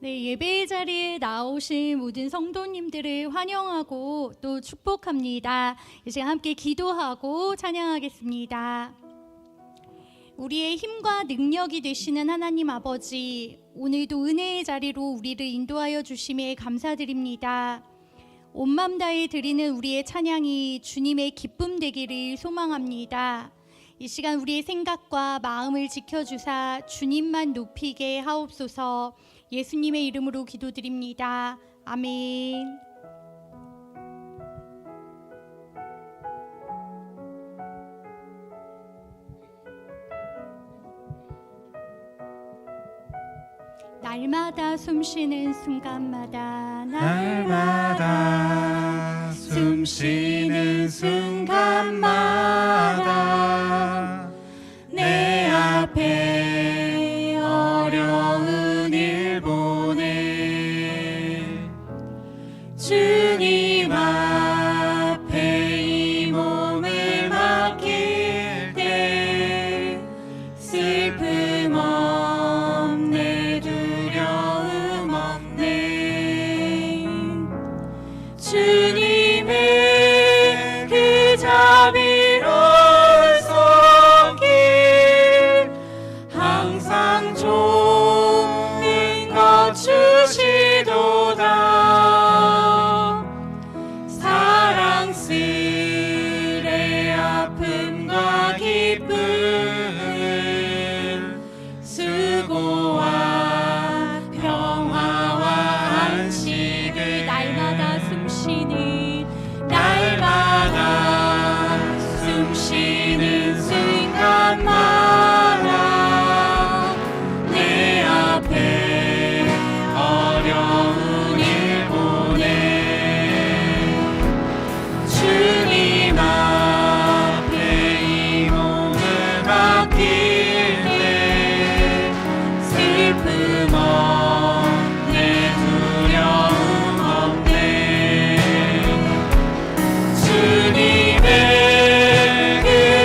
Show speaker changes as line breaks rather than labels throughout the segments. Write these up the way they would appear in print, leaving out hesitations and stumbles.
네, 예배 자리에 나오신 모든 성도님들을 환영하고 또 축복합니다. 이제 함께 기도하고 찬양하겠습니다. 우리의 힘과 능력이 되시는 하나님 아버지, 오늘도 은혜의 자리로 우리를 인도하여 주심에 감사드립니다. 온 맘 다해 드리는 우리의 찬양이 주님의 기쁨 되기를 소망합니다. 이 시간 우리의 생각과 마음을 지켜주사 주님만 높이게 하옵소서. 예수님의 이름으로 기도드립니다. 아멘. 날마다 숨쉬는 순간마다
날마다 숨쉬는 순간마다 내 앞에 어려운 일 보내 주님 앞에 이 몸을 맡길 때 슬픔 없네 두려움 없네 주님의 그 자비로운 손길 항상 좋은 것 주시도다 사랑스레 아픔과 기쁨 수고와 평화와 안식을
날마다
숨쉬는 순간마다 내 앞에 어려운 일 보내 주님 앞에 이 몸을 맡길 때 슬픔 없네 두려움 없네 주님의 그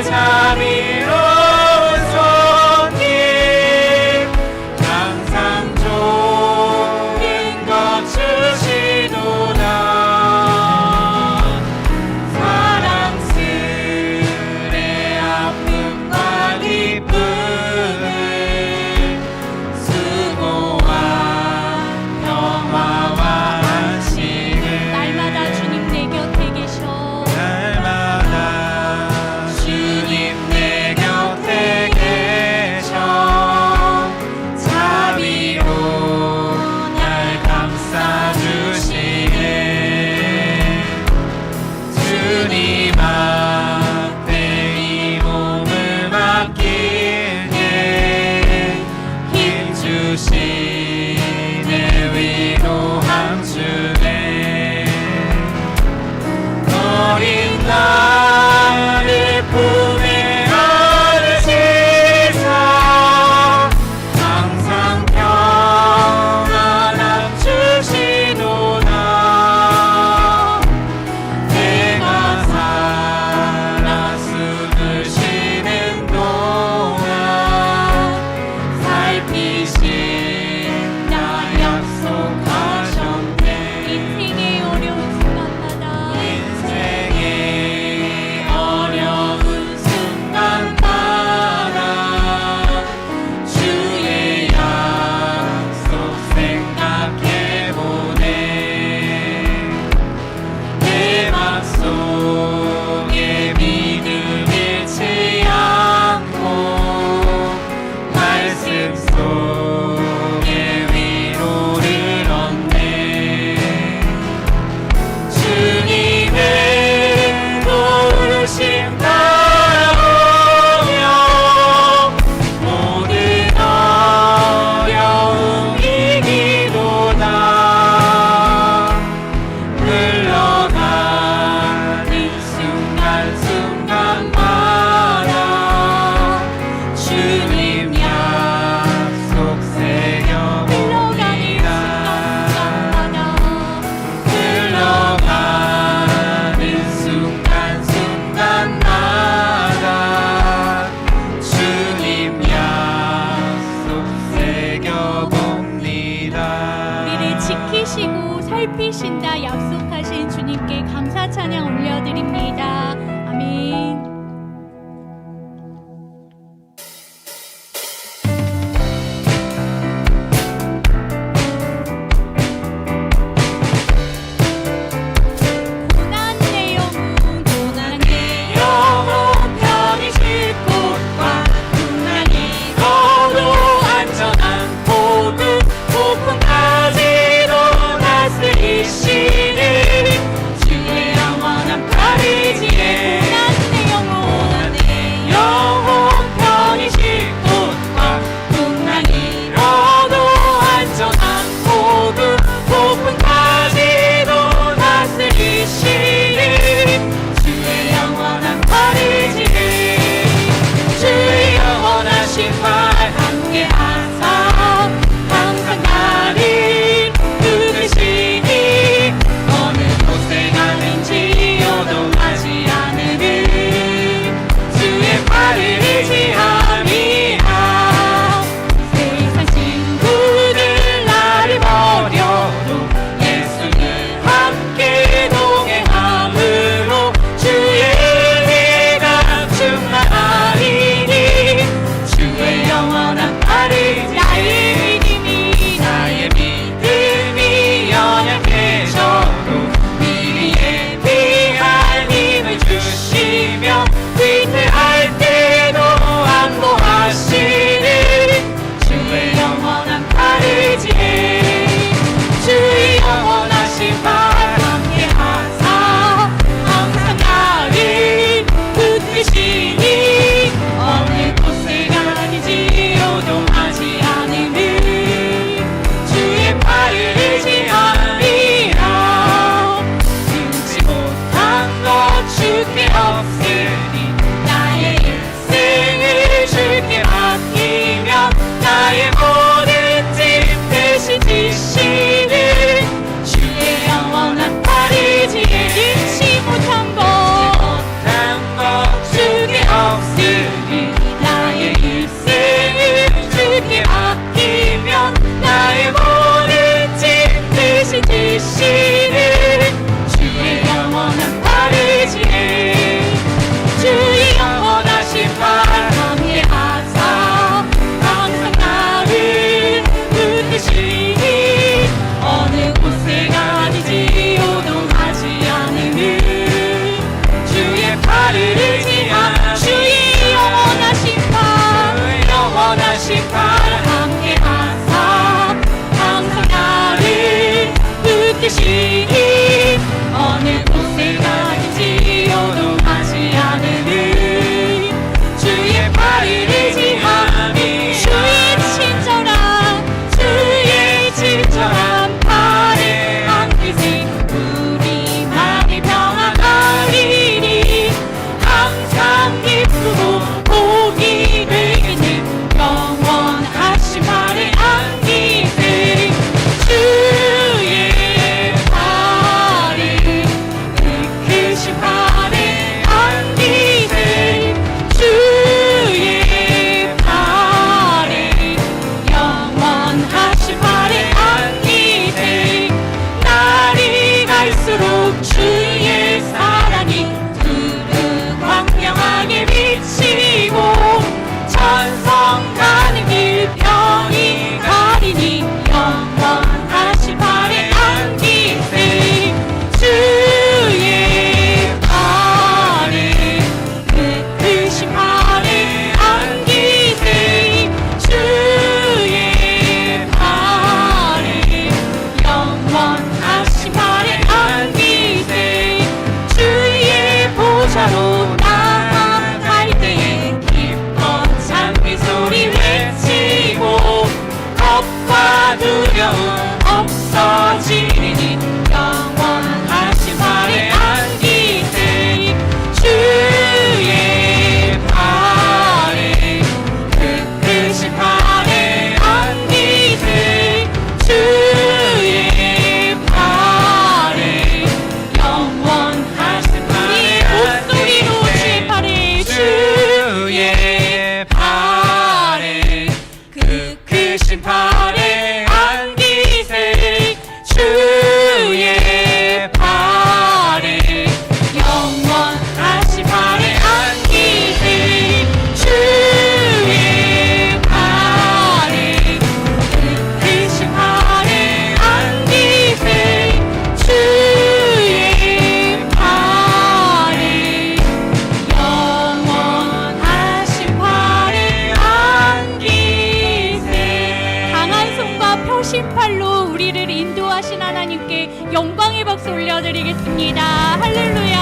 박수 올려드리겠습니다. 할렐루야.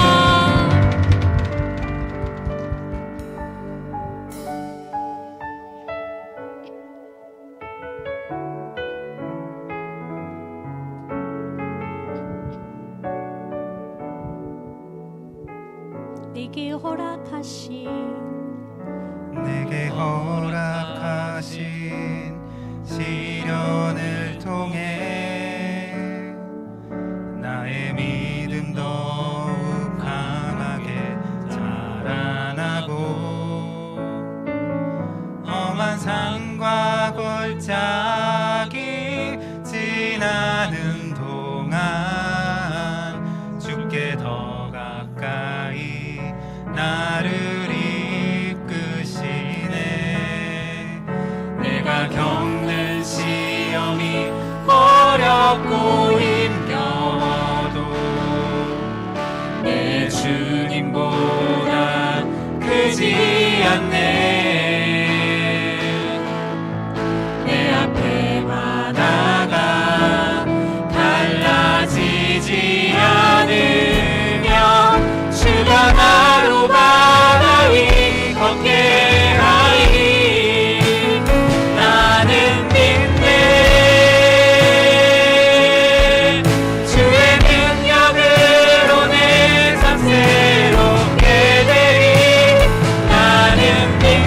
내게
허락하신 시련을 통해 나의 믿음 더욱 강하게 자라나고 험한 산과 골짜기 지나는 동안 주께 더 가까이 나를 이끄시네. 내가 겪는 시험이 어렵고 힘겨워도 내 주님보다 크지 않네. 내 앞에 바다가 갈라지지 않으며 주가 나로 바다 위 걷게 하리. 나는 믿네. 주의 능력으로 내 삶 새롭게 되리. 나는 믿네.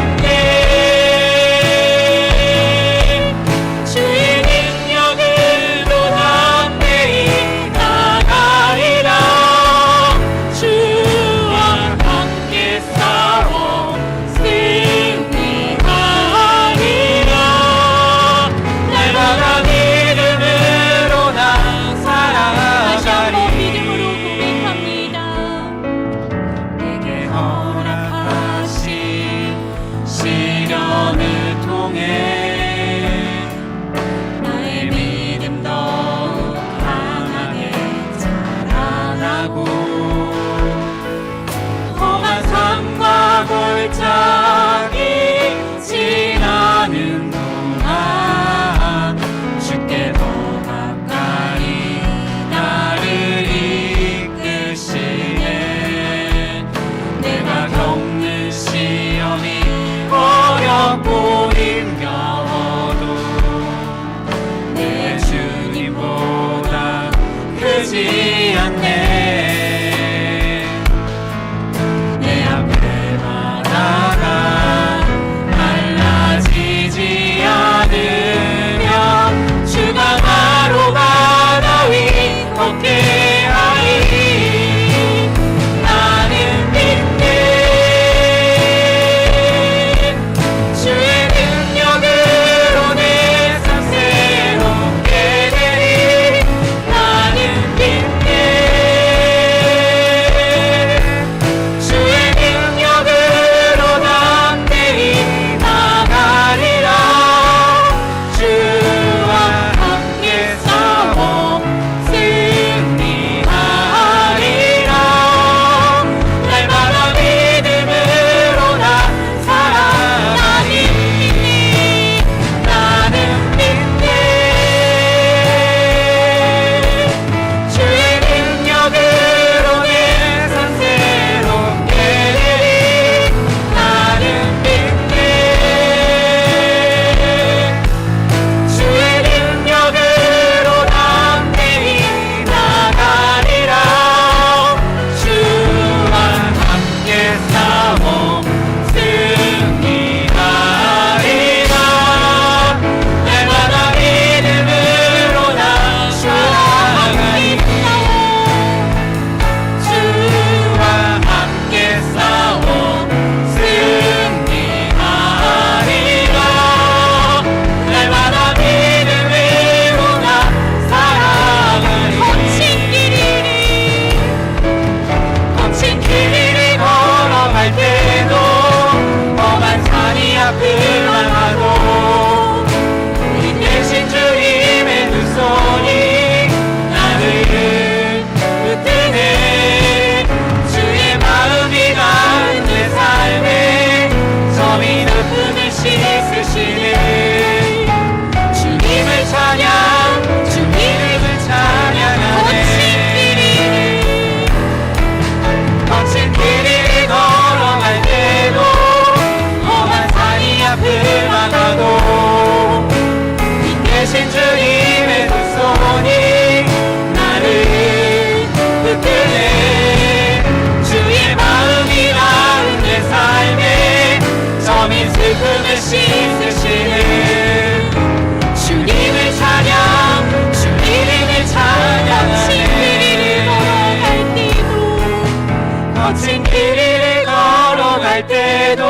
슬픔을 씻으시는 주님을 찬양, 주님을 찬양하네. 거친 길을 걸어갈 때도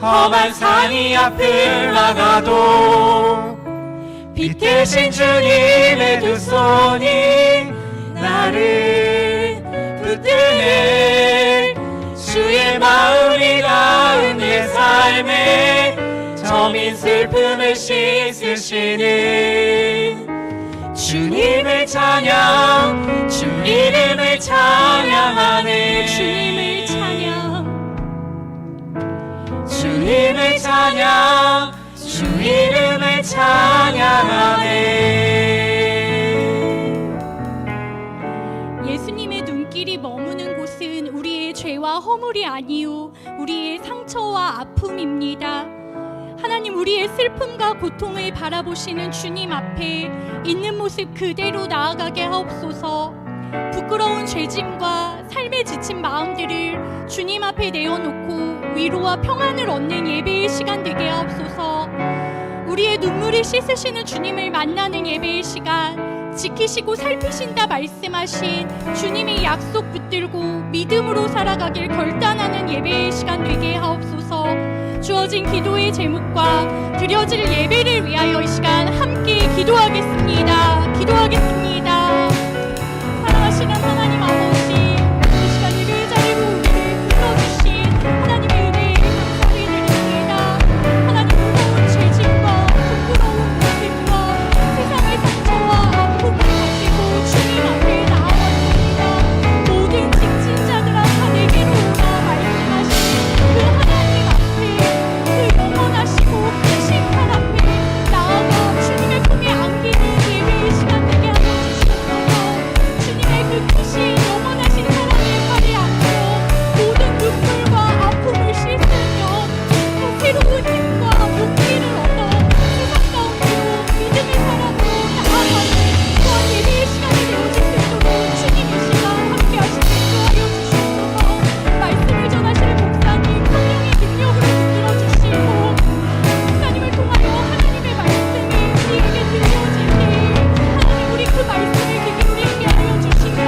험한 산이 앞을 막아도 빛 대신 주님의 두 손이 나를 붙드네. 주의 마음이 닿은 내 삶에 저민 슬픔을 씻으시는 주님을 찬양, 주 이름을 찬양하네.
주님을 찬양,
주님을 찬양, 주 이름을 찬양하네.
예수님의 눈길이 머무는 곳은 우리의 죄와 허물이 아니요 우리의 상처와 아픔입니다. 하나님, 우리의 슬픔과 고통을 바라보시는 주님 앞에 있는 모습 그대로 나아가게 하옵소서. 부끄러운 죄짐과 삶에 지친 마음들을 주님 앞에 내어놓고 위로와 평안을 얻는 예배의 시간 되게 하옵소서. 우리의 눈물을 씻으시는 주님을 만나는 예배의 시간, 지키시고 살피신다 말씀하신 주님의 약속 붙들고 믿음으로 살아가길 결단하는 예배의 시간 되게 하옵소서. 주어진 기도의 제목과 드려질 예배를 위하여 이 시간 함께 기도하겠습니다. 기도하겠습니다. 사랑하시는 하나님 아버지, 이 시간 예배 자리로 우리를 불러주신 하나님의 은혜에 감사를 드립니다. 하나님, 무거운 죄짐과 부끄러운 모습과 세상의 상처와 아픔을 가지고 주님 앞에 나아왔습니다. 모든 지친 자들아 다 내게로 오라 말씀하신 그 하나님 앞에, 그 영원하시고 크신 팔 앞에 나아가 주님의 품에 안기는 예배의 시간 되게 하여 주시옵소서. 주님의 그 크신 영원하신 사랑의 팔에 안겨 모든 눈물과 아픔을 씻으며 새로운 힘과 용기를 얻어 세상 가운데로 믿음의 사랑으로 나아가는 또한 예배의 시간이 되어질 수 있도록 주님 이 시간 함께 하시길 구하여 주시옵소서. 말씀을 전하시는 목사님 성령의 능력으로 이끌어 주시고, 목사님을 통하여 하나님의 말씀이 우리에게 들려질 때 하나님, 우리 그 말씀을 귀 기울이게 하여 주시며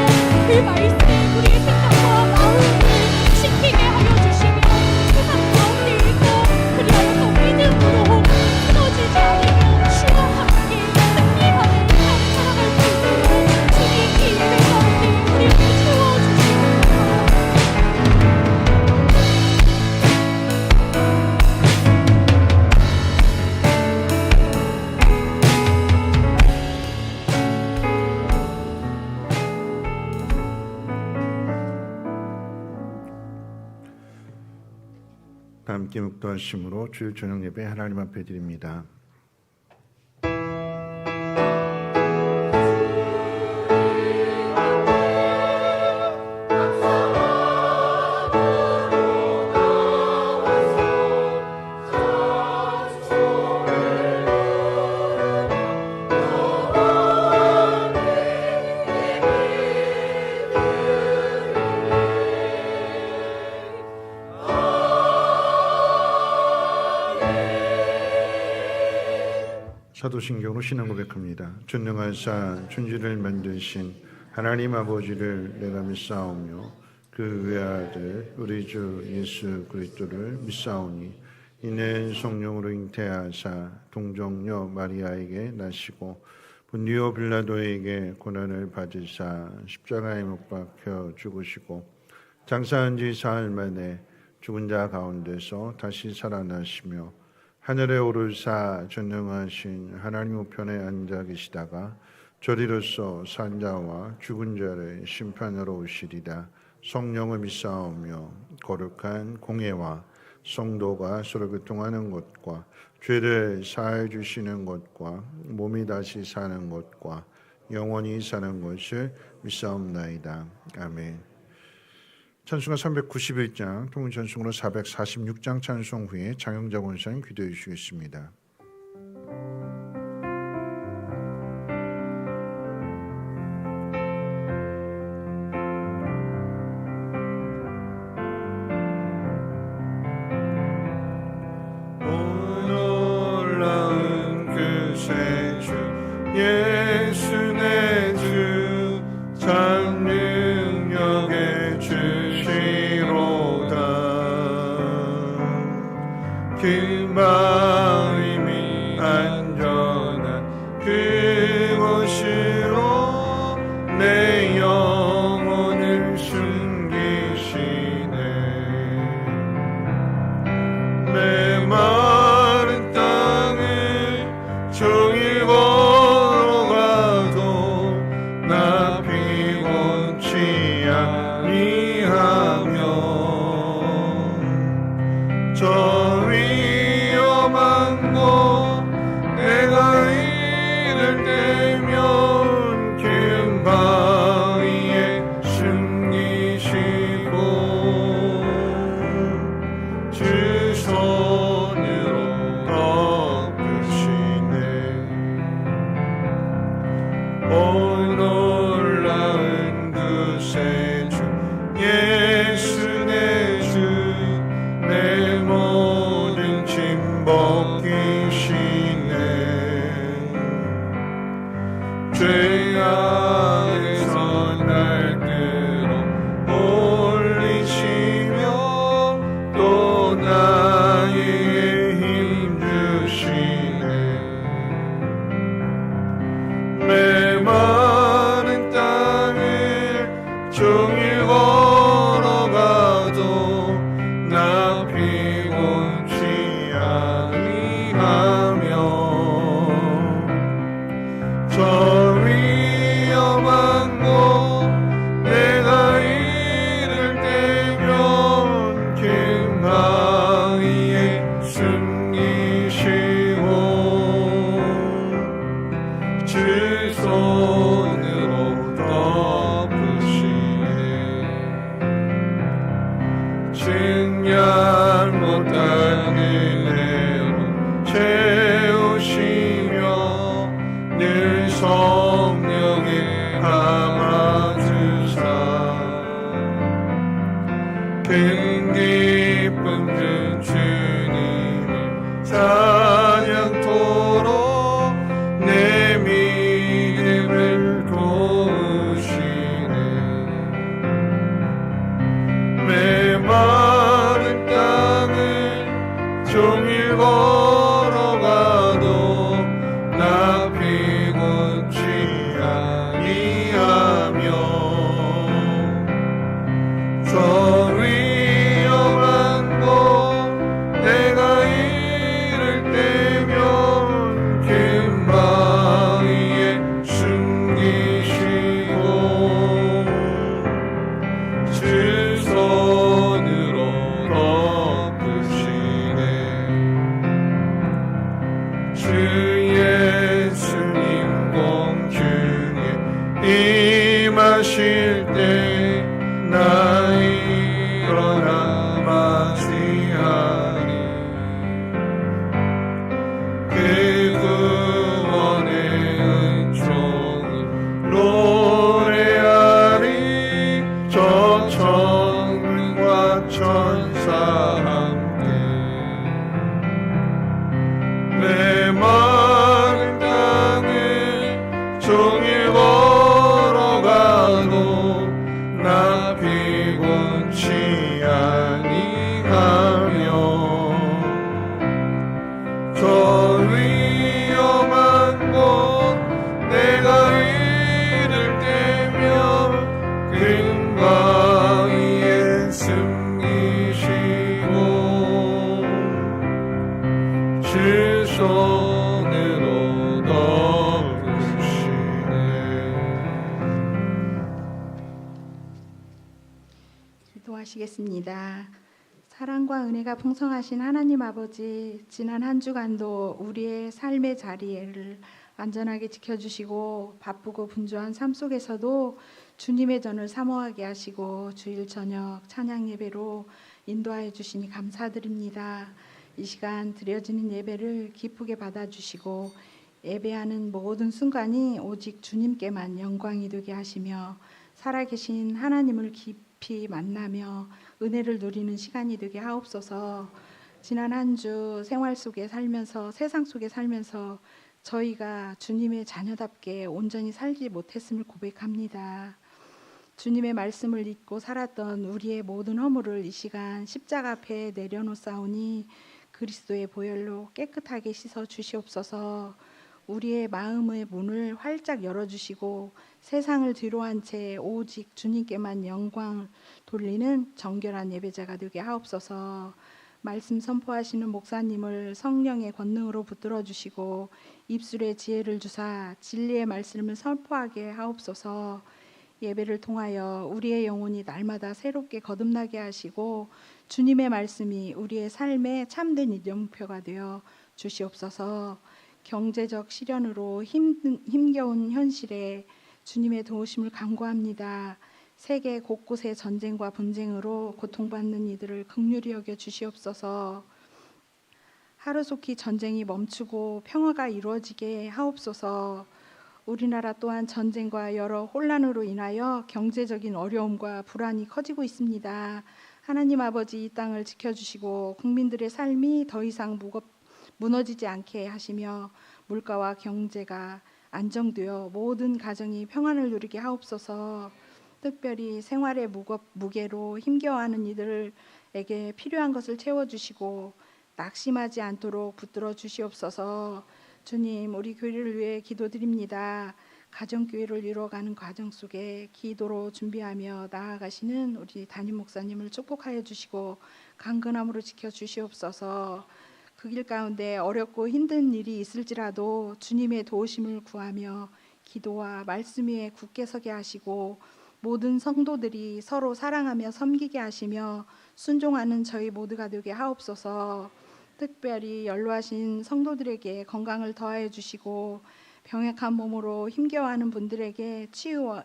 그 말씀 우리의 생각과 마음을 지키게 하여 주시며 세상 가운데에서 그리하여서 믿음으로 쓰러지지 않으며 주와 함께 승리하는 삶 살아갈 수 있도록 주님 이 예배 가운데 우리를 채워주시옵소서.
함께 묵도하심으로 주일 저녁 예배 하나님 앞에 드립니다. 사도신경으로 신앙 고백합니다. 전능하사 천지를 만드신 하나님 아버지를 내가 믿사오며 그 외아들 우리 주 예수 그리스도를 믿사오니 이는 성령으로 잉태하사 동정녀 마리아에게 나시고 본디오 빌라도에게 고난을 받으사 십자가에 못 박혀 죽으시고 장사한 지 사흘 만에 죽은 자 가운데서 다시 살아나시며 하늘에 오르사 전능하신 하나님 우편에 앉아 계시다가 저리로서 산자와 죽은 자를 심판하러 오시리다. 성령을 믿사오며 거룩한 공예와 성도가 서로 교통하는 것과 죄를 사해 주시는 것과 몸이 다시 사는 것과 영원히 사는 것을 믿사옵나이다. 아멘. 찬송가 391장, 통일찬송으로 446장 찬송 후에 장영자 권사님 기도해 주시겠습니다.
오
그 마음이 안전한 그곳으로 내 영혼을 숨기시네. 메마른 땅을 종일 걸어가도 나 피곤치 아니하며 저 위험한 곳 내가 이를 때면 그 바위에 숨기시고 주 손으로 덮으시네. 오 놀라운 구세주 예수 내 주 내 모든 짐 벗기시네. 죄악에서 날 끌어 올리시며 또 나에게 힘 주시네. 메마른 땅을 종일 걸어가도 나 피곤치 아니하며 저 위험한 곳 내가 이를 때면 그 바위에 숨기시고 주 손으로 덮으시네. 증량 못한 은혜로 채우시며 늘 성령에 감아주사 큰 기쁨 준 주님을 찬양토록 내 믿음을 도우시네. 메마른 땅을 종일 걸어가도 나 피곤치 아니하며 저 위험한 곳 내가 이를 때면 그 바위에 숨기시고 주 손으로 덮으시네. 주 예수님 공중에 임하실 때 나 일어나 맞이하리. 그 구원의 은총을 노래하리. 저 천군과 천사 함께 메마른 땅을 종일 걸어가도 나 피곤치 아니하며 저 위험한 곳 내가 이를 때면 큰 바위에 숨기시고 주 손으로 덮으시네.
기도하시겠습니다. 사랑과 은혜가 풍성하신 하나님 아버지, 지난 한 주간도 우리의 삶의 자리를 안전하게 지켜주시고 바쁘고 분주한 삶 속에서도 주님의 전을 사모하게 하시고 주일 저녁 찬양 예배로 인도하여 주시니 감사드립니다. 이 시간 드려지는 예배를 기쁘게 받아주시고 예배하는 모든 순간이 오직 주님께만 영광이 되게 하시며 살아계신 하나님을 깊이 만나며 은혜를 누리는 시간이 되게 하옵소서. 지난 한 주 생활 속에 살면서 세상 속에 살면서 저희가 주님의 자녀답게 온전히 살지 못했음을 고백합니다. 주님의 말씀을 잊고 살았던 우리의 모든 허물을 이 시간 십자가 앞에 내려놓사오니 그리스도의 보혈로 깨끗하게 씻어 주시옵소서. 우리의 마음의 문을 활짝 열어주시고 세상을 뒤로한 채 오직 주님께만 영광 돌리는 정결한 예배자가 되게 하옵소서. 말씀 선포하시는 목사님을 성령의 권능으로 붙들어 주시고 입술에 지혜를 주사 진리의 말씀을 선포하게 하옵소서. 예배를 통하여 우리의 영혼이 날마다 새롭게 거듭나게 하시고 주님의 말씀이 우리의 삶의 참된 이정표가 되어 주시옵소서. 경제적 시련으로 힘겨운 현실에 주님의 도우심을 간구합니다. 세계 곳곳의 전쟁과 분쟁으로 고통받는 이들을 긍휼히 여겨 주시옵소서. 하루속히 전쟁이 멈추고 평화가 이루어지게 하옵소서. 우리나라 또한 전쟁과 여러 혼란으로 인하여 경제적인 어려움과 불안이 커지고 있습니다. 하나님 아버지, 이 땅을 지켜주시고 국민들의 삶이 더 이상 무너지지 않게 하시며 물가와 경제가 안정되어 모든 가정이 평안을 누리게 하옵소서. 특별히 생활의 무게로 힘겨워하는 이들에게 필요한 것을 채워주시고 낙심하지 않도록 붙들어 주시옵소서. 주님, 우리 교회를 위해 기도드립니다. 가정교회를 이루어가는 과정 속에 기도로 준비하며 나아가시는 우리 담임 목사님을 축복하여 주시고 강건함으로 지켜 주시옵소서. 그 길 가운데 어렵고 힘든 일이 있을지라도 주님의 도우심을 구하며 기도와 말씀 위에 굳게 서게 하시고 모든 성도들이 서로 사랑하며 섬기게 하시며 순종하는 저희 모두가 되게 하옵소서. 특별히 연로하신 성도들에게 건강을 더하여 주시고 병약한 몸으로 힘겨워하는 분들에게 치유와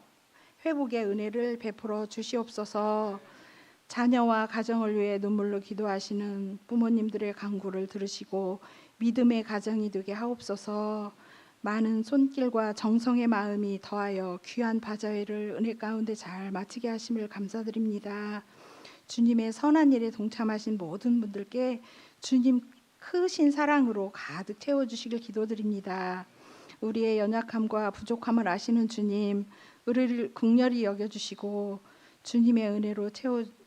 회복의 은혜를 베풀어 주시옵소서. 자녀와 가정을 위해 눈물로 기도하시는 부모님들의 간구를 들으시고 믿음의 가정이 되게 하옵소서. 많은 손길과 정성의 마음이 더하여 귀한 바자회를 은혜 가운데 잘 마치게 하심을 감사드립니다. 주님의 선한 일에 동참하신 모든 분들께 주님 크신 사랑으로 가득 채워주시길 기도드립니다. 우리의 연약함과 부족함을 아시는 주님, 우리를 긍휼히 여겨주시고 주님의 은혜로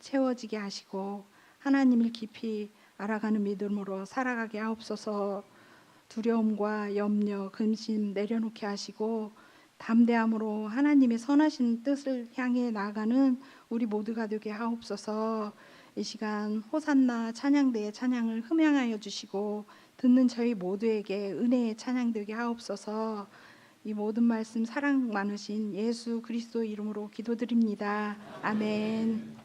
채워지게 하시고 하나님을 깊이 알아가는 믿음으로 살아가게 하옵소서. 두려움과 염려, 근심 내려놓게 하시고 담대함으로 하나님의 선하신 뜻을 향해 나아가는 우리 모두가 되게 하옵소서. 이 시간 호산나 찬양대의 찬양을 흠양하여 주시고 듣는 저희 모두에게 은혜의 찬양되게 하옵소서. 이 모든 말씀 사랑 많으신 예수 그리스도 이름으로 기도드립니다. 아멘.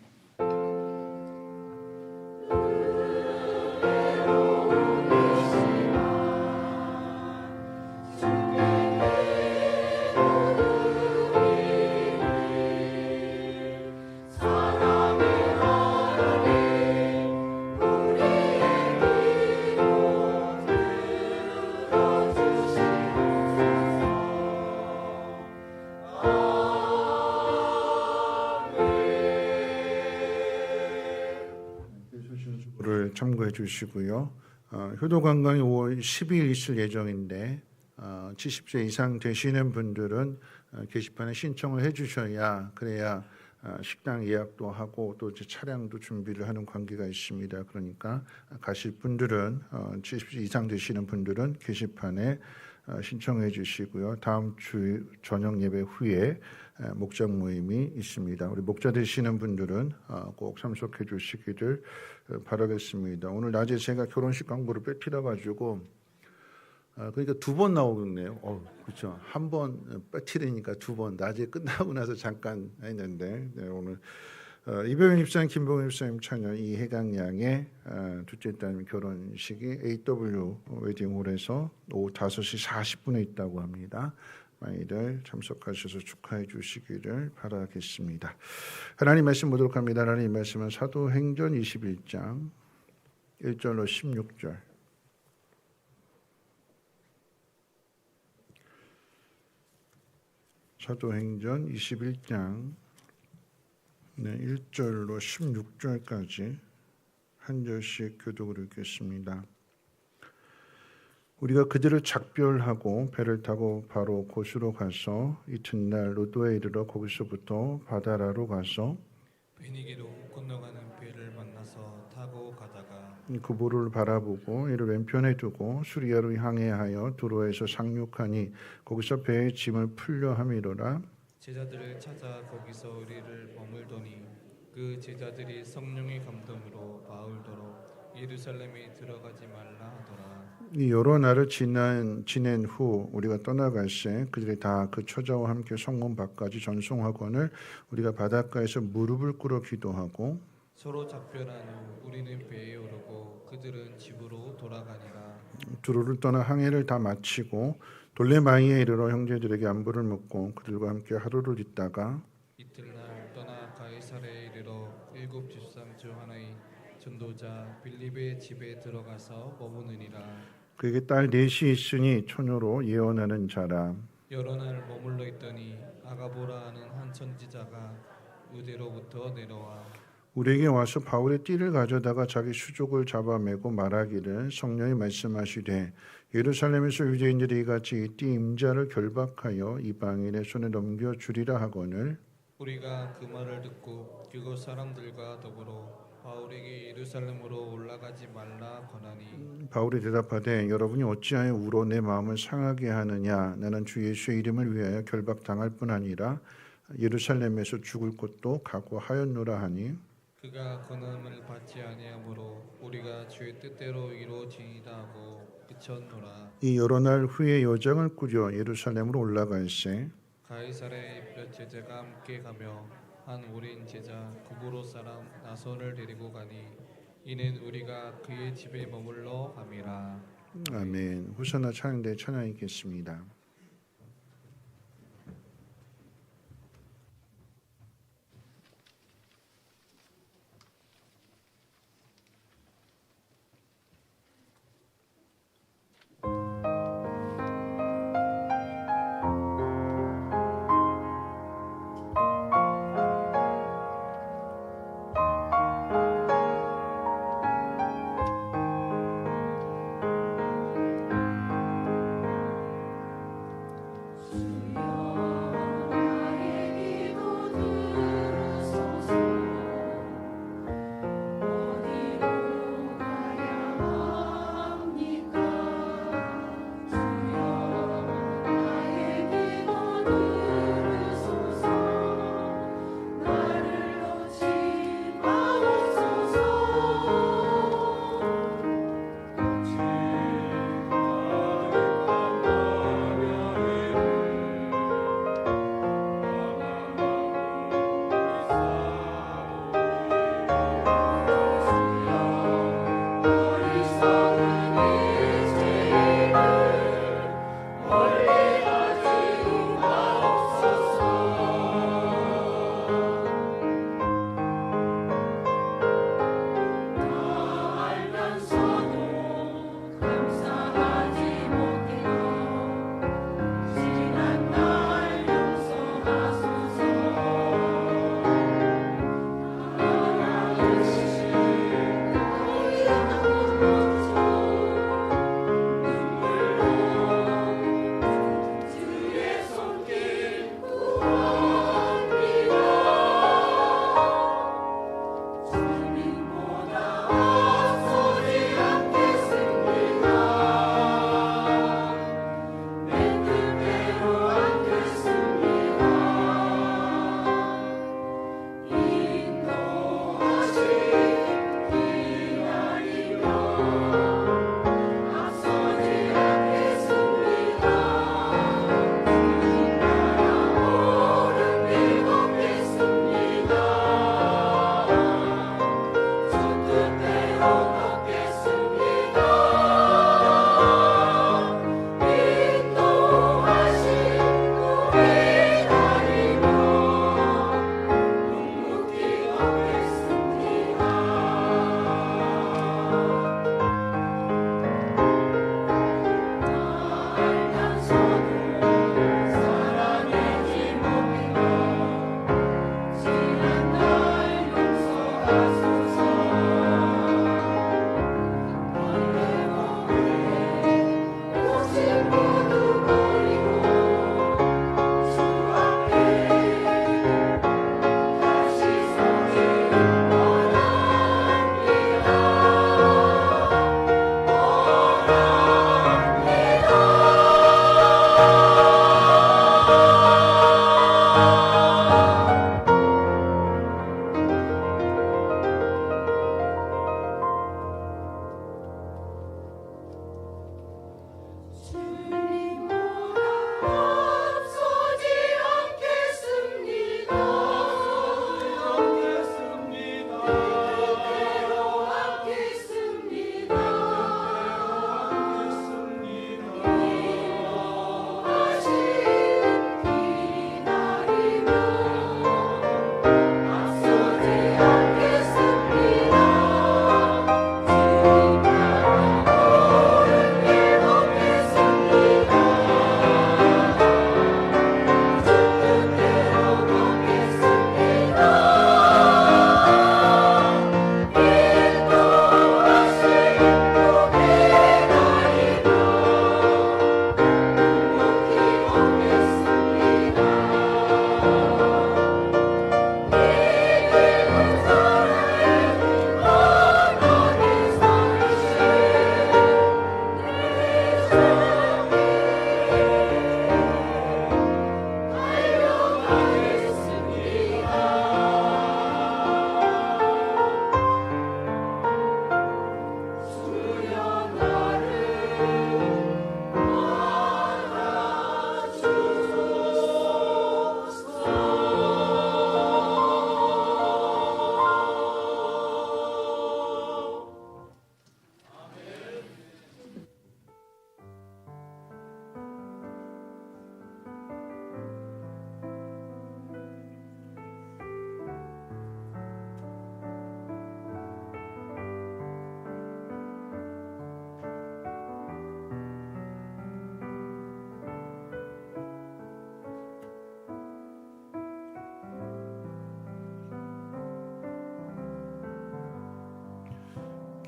를 참고해 주시고요. 효도관광이 5월 12일 있을 예정인데 70세 이상 되시는 분들은 게시판에 신청을 해주셔야 그래야 식당 예약도 하고 또 이제 차량도 준비를 하는 관계가 있습니다. 그러니까 가실 분들은 70세 이상 되시는 분들은 게시판에 신청해 주시고요. 다음 주 저녁 예배 후에 목장 모임이 있습니다. 우리 목자 되시는 분들은 꼭 참석해 주시기를 바라겠습니다. 오늘 낮에 제가 결혼식 광고를 빼뜨려 가지고 그러니까 2번 나오겠네요. 그렇죠. 한 번 빼뜨리니까 2번 낮에 끝나고 나서 잠깐 했는데 오늘 이병현 입사님, 김봉현 입사님 처녀 이혜강 양의 둘째 딸 결혼식이 AW 웨딩홀에서 오후 5시 40분에 있다고 합니다. 많이들 참석하셔서 축하해 주시기를 바라겠습니다. 하나님 말씀 보도록 합니다. 하나님 말씀은 사도행전 21장 1절로 16절. 사도행전 21장 1절로 16절까지 한 절씩 교독을 읽겠습니다. 우리가 그들을 작별하고 배를 타고 바로 곳으로 가서 이튿날 로도에 이르러 거기서부터 바다라로 가서
베니게로 건너가는 배를 만나서 타고 가다가
그 보를 바라보고 이를 왼편에 두고 수리아로 향해하여 두로에서 상륙하니 거기서 배의 짐을 풀려 함이로라.
제자들을 찾아 거기서 우리를 머물더니 그 제자들이 성령의 감동으로 바울더러 예루살렘에 들어가지 말라 하더라.
이 여러 날을 지낸 후 우리가 떠나갈새 그들이 다 그 처자와 함께 성문 밖까지 전송하거늘 우리가 바닷가에서 무릎을 꿇어 기도하고
서로 작별한 후 우리는 배에 오르고 그들은 집으로 돌아가니라.
두로를 떠나 항해를 다 마치고 돌레마이에 이르러 형제들에게 안부를 묻고 그들과 함께 하루를 있다가
이튿날 떠나 가이사랴에 이르러 일곱 집상 중 하나의 전도자 빌립의 집에 들어가서 머무느니라.
그에게 딸 넷이 있으니 처녀로 예언하는 자라.
여러 날 머물러 있더니 아가보라 하는 한 선지자가 유대로부터 내려와
우리에게 와서 바울의 띠를 가져다가 자기 수족을 잡아매고 말하기를 성령이 말씀하시되 예루살렘에서 유대인들이 이같이 이 띠 임자를 결박하여 이방인의 손에 넘겨주리라 하거늘
우리가 그 말을 듣고 그곳 사람들과 더불어 바울에게 예루살렘으로 올라가지 말라 권하니
바울이 대답하되 여러분이 어찌하여 울어 내 마음을 상하게 하느냐 나는 주 예수의 이름을 위하여 결박당할 뿐 아니라 예루살렘에서 죽을 것도 각오하였노라 하니
그가 권함을 받지 아니하므로 우리가 주의 뜻대로 이루어지이다 하고 그쳤노라.
이 여러 날 후에 여정을 꾸려 예루살렘으로 올라갈새
가이사랴에 몇 제자가 함께 가며 한 어린 제자 구브로 사람 나손을 데리고 가니 이는 우리가 그의 집에 머물러 함이라.
아멘. 호산나 찬양대 찬양 읽겠습니다.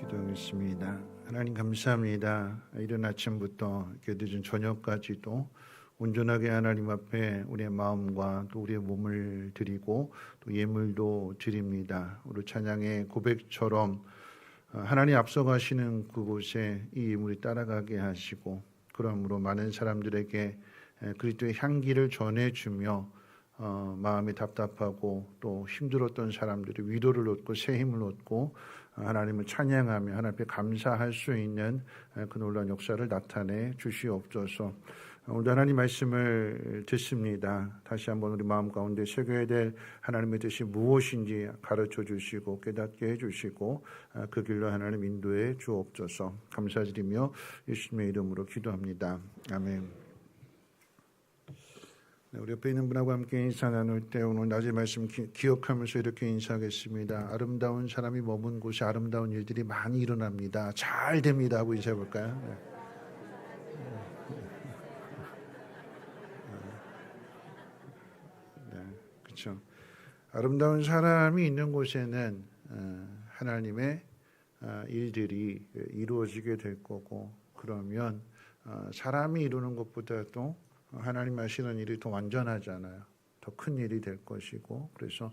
기도하겠습니다. 하나님 감사합니다. 이른 아침부터 이렇게 늦은 저녁까지도 온전하게 하나님 앞에 우리의 마음과 또 우리의 몸을 드리고 또 예물도 드립니다. 우리 찬양의 고백처럼 하나님 앞서가시는 그곳에 이 예물이 따라가게 하시고 그러므로 많은 사람들에게 그리스도의 향기를 전해주며 마음이 답답하고 또 힘들었던 사람들이 위로를 얻고 새 힘을 얻고 하나님을 찬양하며 하나님 앞에 감사할 수 있는 그 놀라운 역사를 나타내 주시옵소서. 오늘 하나님 말씀을 듣습니다. 다시 한번 우리 마음 가운데 새겨야 될 하나님의 뜻이 무엇인지 가르쳐 주시고 깨닫게 해주시고 그 길로 하나님 인도해 주옵소서. 감사드리며 예수님의 이름으로 기도합니다. 아멘. 네, 우리 옆에 있는 분하고 함께 인사 나눌 때 오늘 낮의 말씀 기억하면서 이렇게 인사하겠습니다. 아름다운 사람이 머문 곳에 아름다운 일들이 많이 일어납니다. 잘 됩니다 하고 인사해 볼까요? 네. 그렇죠. 아름다운 사람이 있는 곳에는 하나님의 일들이 이루어지게 될 거고 그러면 사람이 이루는 것보다도 하나님 하시는 일이 더 완전하잖아요. 더 큰 일이 될 것이고 그래서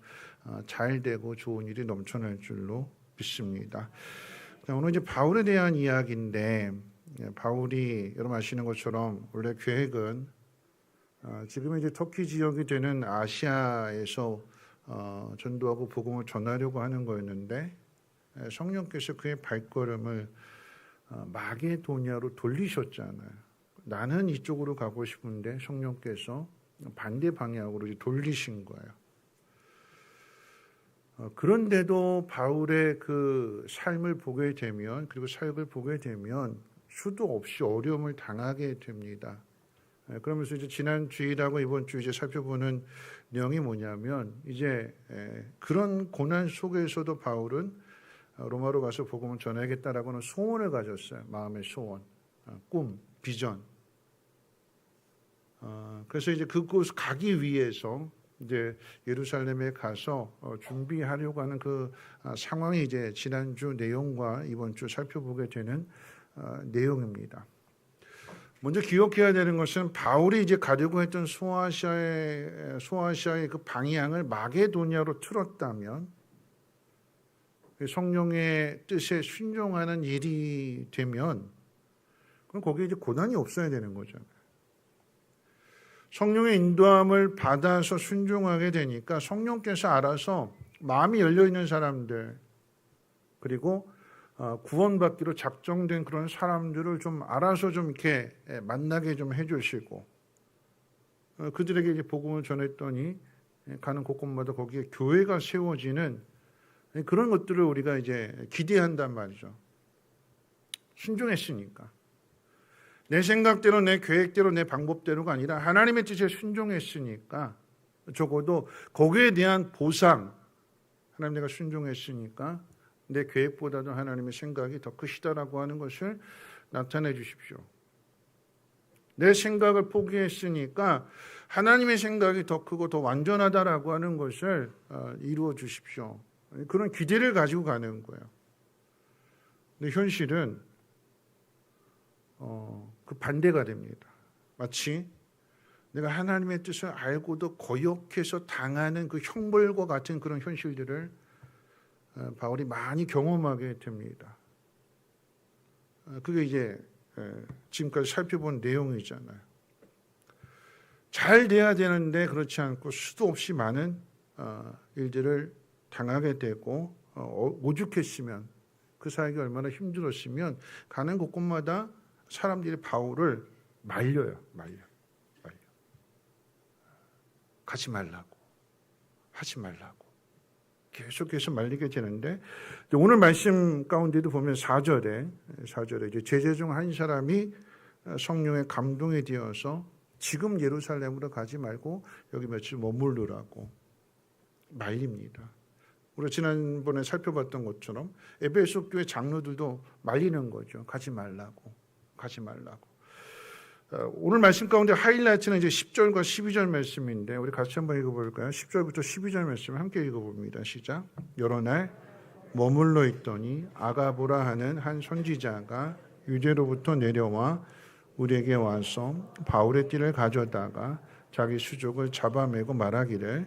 잘 되고 좋은 일이 넘쳐날 줄로 믿습니다. 오늘 이제 바울에 대한 이야기인데 바울이 여러분 아시는 것처럼 원래 계획은 지금 이제 터키 지역이 되는 아시아에서 전도하고 복음을 전하려고 하는 거였는데 성령께서 그의 발걸음을 마게도니아로 돌리셨잖아요. 나는 이쪽으로 가고 싶은데 성령께서 반대 방향으로 돌리신 거예요. 그런데도 바울의 그 삶을 보게 되면 그리고 사역을 보게 되면 수도 없이 어려움을 당하게 됩니다. 그러면서 이제 지난 주일하고 이번 주 이제 살펴보는 내용이 뭐냐면 이제 그런 고난 속에서도 바울은 로마로 가서 복음을 전하겠다라고는 소원을 가졌어요. 마음의 소원, 꿈, 비전. 그래서 이제 그곳 가기 위해서 이제 예루살렘에 가서 준비하려고 하는 그 상황이 이제 지난주 내용과 이번 주 살펴보게 되는 내용입니다. 먼저 기억해야 되는 것은 바울이 이제 가려고 했던 소아시아의 그 방향을 마게도니아로 틀었다면 성령의 뜻에 순종하는 일이 되면 그럼 거기에 이제 고난이 없어야 되는 거죠. 성령의 인도함을 받아서 순종하게 되니까 성령께서 알아서 마음이 열려 있는 사람들 그리고 구원받기로 작정된 그런 사람들을 좀 알아서 좀 이렇게 만나게 좀 해주시고 그들에게 이제 복음을 전했더니 가는 곳곳마다 거기에 교회가 세워지는 그런 것들을 우리가 이제 기대한단 말이죠. 순종했으니까. 내 생각대로 내 계획대로 내 방법대로가 아니라 하나님의 뜻에 순종했으니까 적어도 거기에 대한 보상 하나님 내가 순종했으니까 내 계획보다도 하나님의 생각이 더 크시다라고 하는 것을 나타내 주십시오. 내 생각을 포기했으니까 하나님의 생각이 더 크고 더 완전하다라고 하는 것을 이루어 주십시오. 그런 기대를 가지고 가는 거예요. 근데 현실은 그 반대가 됩니다. 마치 내가 하나님의 뜻을 알고도 거역해서 당하는 그 형벌과 같은 그런 현실들을 바울이 많이 경험하게 됩니다. 그게 이제 지금까지 살펴본 내용이잖아요. 잘 돼야 되는데 그렇지 않고 수도 없이 많은 일들을 당하게 되고 오죽했으면 그 사역이 얼마나 힘들었으면 가는 곳곳마다 사람들이 바울을 말려요. 가지 말라고 하지 말라고 계속해서 말리게 되는데 오늘 말씀 가운데도 보면 4절에 이제 제자 중 한 사람이 성령의 감동에 되어서 지금 예루살렘으로 가지 말고 여기 며칠 머무르라고 말립니다. 우리가 지난번에 살펴봤던 것처럼 에베소 교회 장로들도 말리는 거죠. 가지 말라고. 오늘 말씀 가운데 하이라이트는 이제 10절과 12절 말씀인데 우리 같이 한번 읽어볼까요? 10절부터 12절 말씀 함께 읽어봅니다. 시작. 여러 날 머물러 있더니 아가보라 하는 한 선지자가 유대로부터 내려와 우리에게 와서 바울의 띠를 가져다가 자기 수족을 잡아매고 말하기를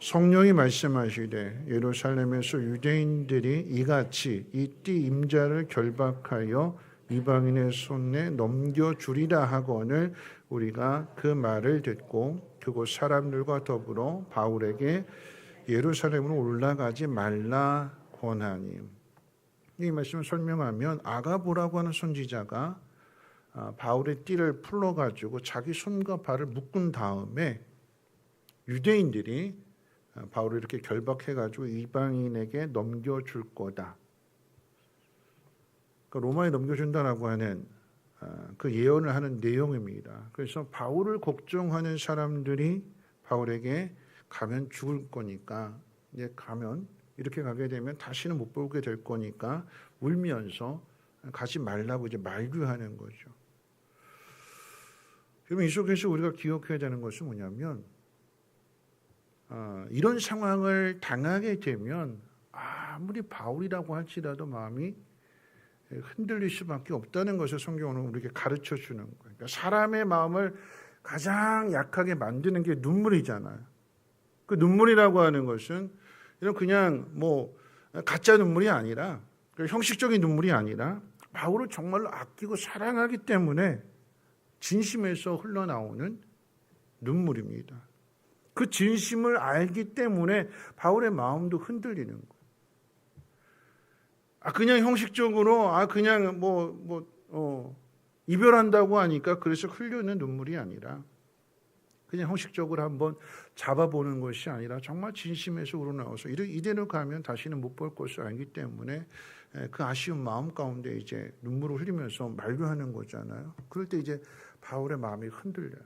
성령이 말씀하시되 예루살렘에서 유대인들이 이같이 이 띠 임자를 결박하여 이방인의 손에 넘겨주리라 하거늘 우리가 그 말을 듣고 그곳 사람들과 더불어 바울에게 예루살렘으로 올라가지 말라 권하니. 이 말씀을 설명하면 아가보라고 하는 선지자가 바울의 띠를 풀어가지고 자기 손과 발을 묶은 다음에 유대인들이 바울을 이렇게 결박해가지고 이방인에게 넘겨줄 거다. 그러니까 로마에 넘겨준다라고 하는 그 예언을 하는 내용입니다. 그래서 바울을 걱정하는 사람들이 바울에게 가면 죽을 거니까 이제 가면 이렇게 가게 되면 다시는 못 보게 될 거니까 울면서 가지 말라고 이제 만류하는 거죠. 그러면 이 속에서 우리가 기억해야 되는 것은 뭐냐면 이런 상황을 당하게 되면 아무리 바울이라고 할지라도 마음이 흔들릴 수밖에 없다는 것을 성경은 우리에게 가르쳐 주는 거예요. 그러니까 사람의 마음을 가장 약하게 만드는 게 눈물이잖아요. 그 눈물이라고 하는 것은 이런 그냥 뭐 가짜 눈물이 아니라 형식적인 눈물이 아니라 바울을 정말로 아끼고 사랑하기 때문에 진심에서 흘러나오는 눈물입니다. 그 진심을 알기 때문에 바울의 마음도 흔들리는 거예요. 그냥 형식적으로 그냥 이별한다고 하니까 그래서 흘리는 눈물이 아니라 그냥 형식적으로 한번 잡아보는 것이 아니라 정말 진심에서 우러나와서 이대로 가면 다시는 못 볼 것을 알기 때문에 그 아쉬운 마음 가운데 이제 눈물을 흘리면서 만류하는 거잖아요. 그럴 때 이제 바울의 마음이 흔들려요.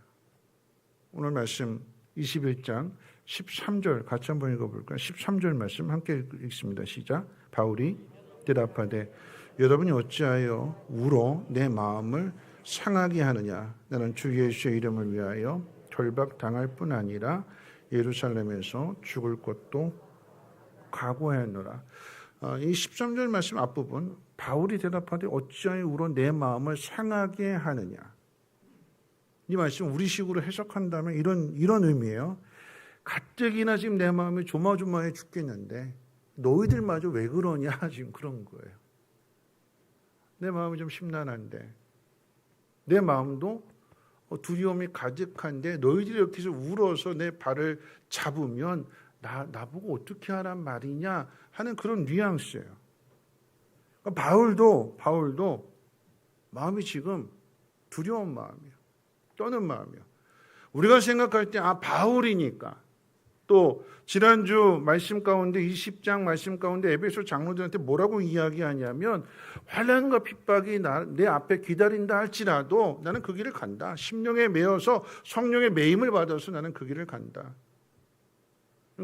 오늘 말씀 21장 13절 같이 한번 읽어볼까요? 13절 말씀 함께 읽습니다. 시작. 바울이 대답하되 여러분이 어찌하여 울어 내 마음을 상하게 하느냐. 나는 주 예수의 이름을 위하여 결박당할 뿐 아니라 예루살렘에서 죽을 것도 각오하노라. 이 13절 말씀 앞부분 바울이 대답하되 어찌하여 울어 내 마음을 상하게 하느냐. 이 말씀 우리식으로 해석한다면 이런 의미예요. 가뜩이나 지금 내 마음이 조마조마해 죽겠는데 너희들마저 왜 그러냐 지금 그런 거예요. 내 마음이 좀 심란한데 내 마음도 두려움이 가득한데 너희들이 이렇게 해서 울어서 내 발을 잡으면 나보고 어떻게 하란 말이냐 하는 그런 뉘앙스예요. 그러니까 바울도 마음이 지금 두려운 마음이에요. 떠는 마음이에요. 우리가 생각할 때 바울이니까 또 지난주 말씀 가운데 20장 말씀 가운데 에베소 장로들한테 뭐라고 이야기하냐면 환난과 핍박이 내 앞에 기다린다 할지라도 나는 그 길을 간다. 심령에 매여서 성령의 매임을 받아서 나는 그 길을 간다.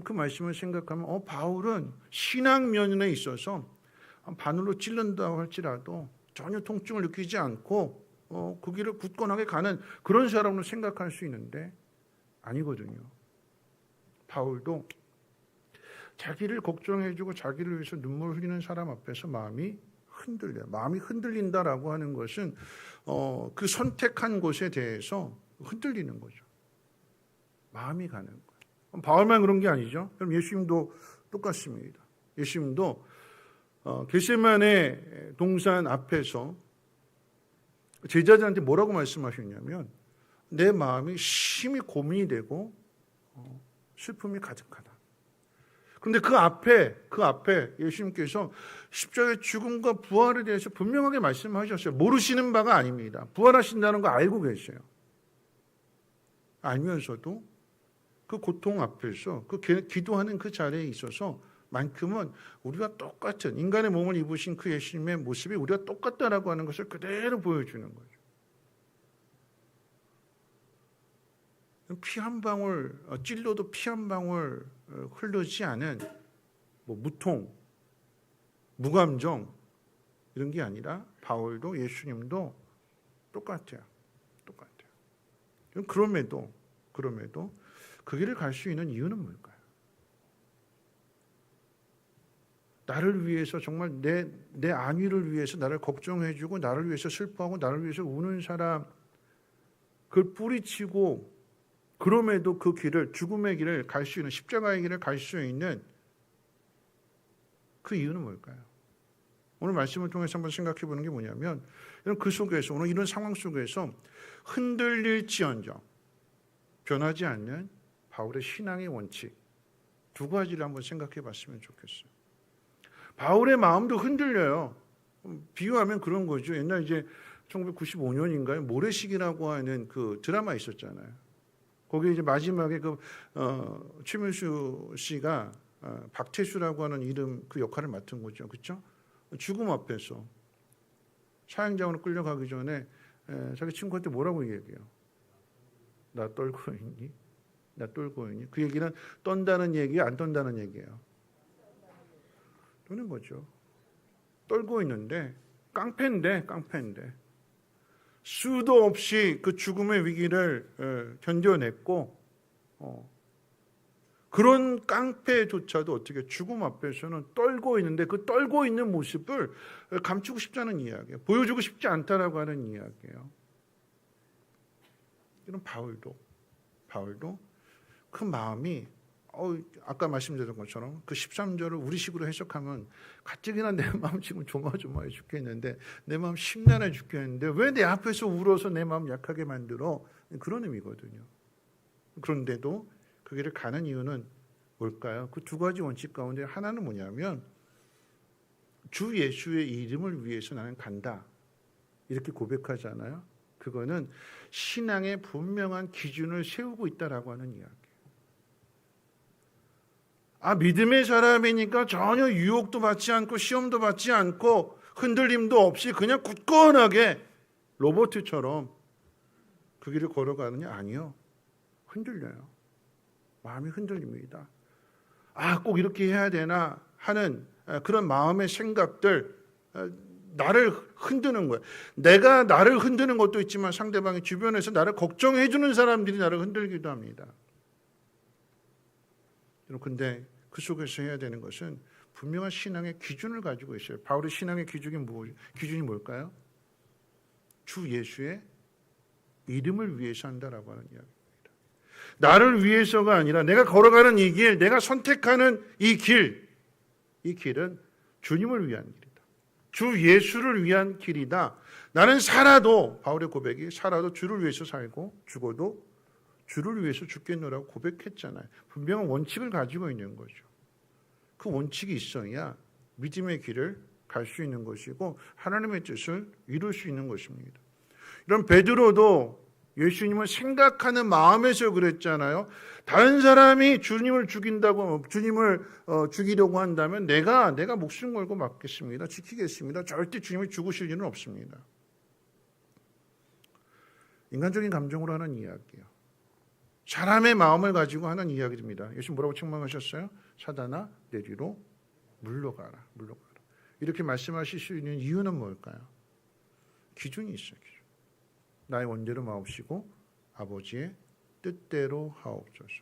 그 말씀을 생각하면 바울은 신앙 면에 있어서 바늘로 찔른다고 할지라도 전혀 통증을 느끼지 않고 그 길을 굳건하게 가는 그런 사람으로 생각할 수 있는데 아니거든요. 바울도 자기를 걱정해주고 자기를 위해서 눈물을 흘리는 사람 앞에서 마음이 흔들려요. 마음이 흔들린다라고 하는 것은 그 선택한 곳에 대해서 흔들리는 거죠. 마음이 가는 거예요. 바울만 그런 게 아니죠. 그럼 예수님도 똑같습니다. 예수님도 겟세마네 동산 앞에서 제자들한테 뭐라고 말씀하셨냐면 내 마음이 심히 고민이 되고 슬픔이 가득하다. 그런데 그 앞에 예수님께서 십자가의 죽음과 부활에 대해서 분명하게 말씀하셨어요. 모르시는 바가 아닙니다. 부활하신다는 거 알고 계세요. 알면서도 그 고통 앞에서 그 기도하는 그 자리에 있어서 만큼은 우리가 똑같은 인간의 몸을 입으신 그 예수님의 모습이 우리가 똑같다라고 하는 것을 그대로 보여주는 거죠. 피 한 방울 찔러도 피 한 방울 흐르지 않은 무통, 무감정 이런 게 아니라 바울도 예수님도 똑같아요. 그럼에도 그 길을 갈 수 있는 이유는 뭘까요? 나를 위해서 정말 내 안위를 위해서 나를 걱정해주고 나를 위해서 슬퍼하고 나를 위해서 우는 사람, 그걸 뿌리치고 그럼에도 그 길을, 죽음의 길을 갈 수 있는, 십자가의 길을 갈 수 있는 그 이유는 뭘까요? 오늘 말씀을 통해서 한번 생각해 보는 게 뭐냐면, 그 속에서, 오늘 이런 상황 속에서 흔들릴지언정 변하지 않는 바울의 신앙의 원칙 두 가지를 한번 생각해 봤으면 좋겠어요. 바울의 마음도 흔들려요. 비유하면 그런 거죠. 옛날 이제 1995년인가요? 모래시계라고 하는 그 드라마 있었잖아요. 거기 이제 마지막에 최민수 씨가 박태수라고 하는 이름 그 역할을 맡은 거죠. 그렇죠? 죽음 앞에서 사형장으로 끌려가기 전에 자기 친구한테 뭐라고 얘기해요? 나 떨고 있니? 나 떨고 있니? 그 얘기는 떤다는 얘기야, 안 떤다는 얘기예요? 떠는 거죠. 떨고 있는데 깡패인데 수도 없이 그 죽음의 위기를 견뎌냈고 그런 깡패조차도 어떻게 죽음 앞에서는 떨고 있는데 그 떨고 있는 모습을 감추고 싶지 않은 이야기예요. 보여주고 싶지 않다라고 하는 이야기예요. 이런 바울도 그 마음이 아까 말씀드린 것처럼 그 13절을 우리식으로 해석하면 가뜩이나 내 마음 지금 조마조마해 죽겠는데 내 마음 심란해 죽겠는데 왜 내 앞에서 울어서 내 마음 약하게 만들어? 그런 의미거든요. 그런데도 그 길을 가는 이유는 뭘까요? 그 두 가지 원칙 가운데 하나는 뭐냐면 주 예수의 이름을 위해서 나는 간다 이렇게 고백하잖아요. 그거는 신앙의 분명한 기준을 세우고 있다라고 하는 이야기. 믿음의 사람이니까 전혀 유혹도 받지 않고 시험도 받지 않고 흔들림도 없이 그냥 굳건하게 로봇처럼 그 길을 걸어가느냐? 아니요. 흔들려요. 마음이 흔들립니다. 꼭 이렇게 해야 되나 하는 그런 마음의 생각들, 나를 흔드는 거예요. 내가 나를 흔드는 것도 있지만 상대방이 주변에서 나를 걱정해 주는 사람들이 나를 흔들기도 합니다. 근데 그 속에서 해야 되는 것은 분명한 신앙의 기준을 가지고 있어요. 바울의 신앙의 기준이 뭘까요? 주 예수의 이름을 위해서 한다라고 하는 이야기입니다. 나를 위해서가 아니라 내가 걸어가는 이 길, 내가 선택하는 이 길은 주님을 위한 길이다. 주 예수를 위한 길이다. 나는 살아도, 바울의 고백이 살아도 주를 위해서 살고 죽어도 주를 위해서 죽겠노라고 고백했잖아요. 분명한 원칙을 가지고 있는 거죠. 그 원칙이 있어야 믿음의 길을 갈 수 있는 것이고 하나님의 뜻을 이룰 수 있는 것입니다. 이런 베드로도 예수님을 생각하는 마음에서 그랬잖아요. 다른 사람이 주님을 죽이려고 한다면 내가 목숨 걸고 막겠습니다. 지키겠습니다. 절대 주님을 죽으실 일은 없습니다. 인간적인 감정으로 하는 이야기예요. 사람의 마음을 가지고 하는 이야기입니다. 예수님 뭐라고 책망하셨어요? 사단아 내 뒤로 물러가라. 이렇게 말씀하실 수 있는 이유는 뭘까요? 기준이 있어요. 기준. 나의 원대로 마옵시고 아버지의 뜻대로 하옵소서.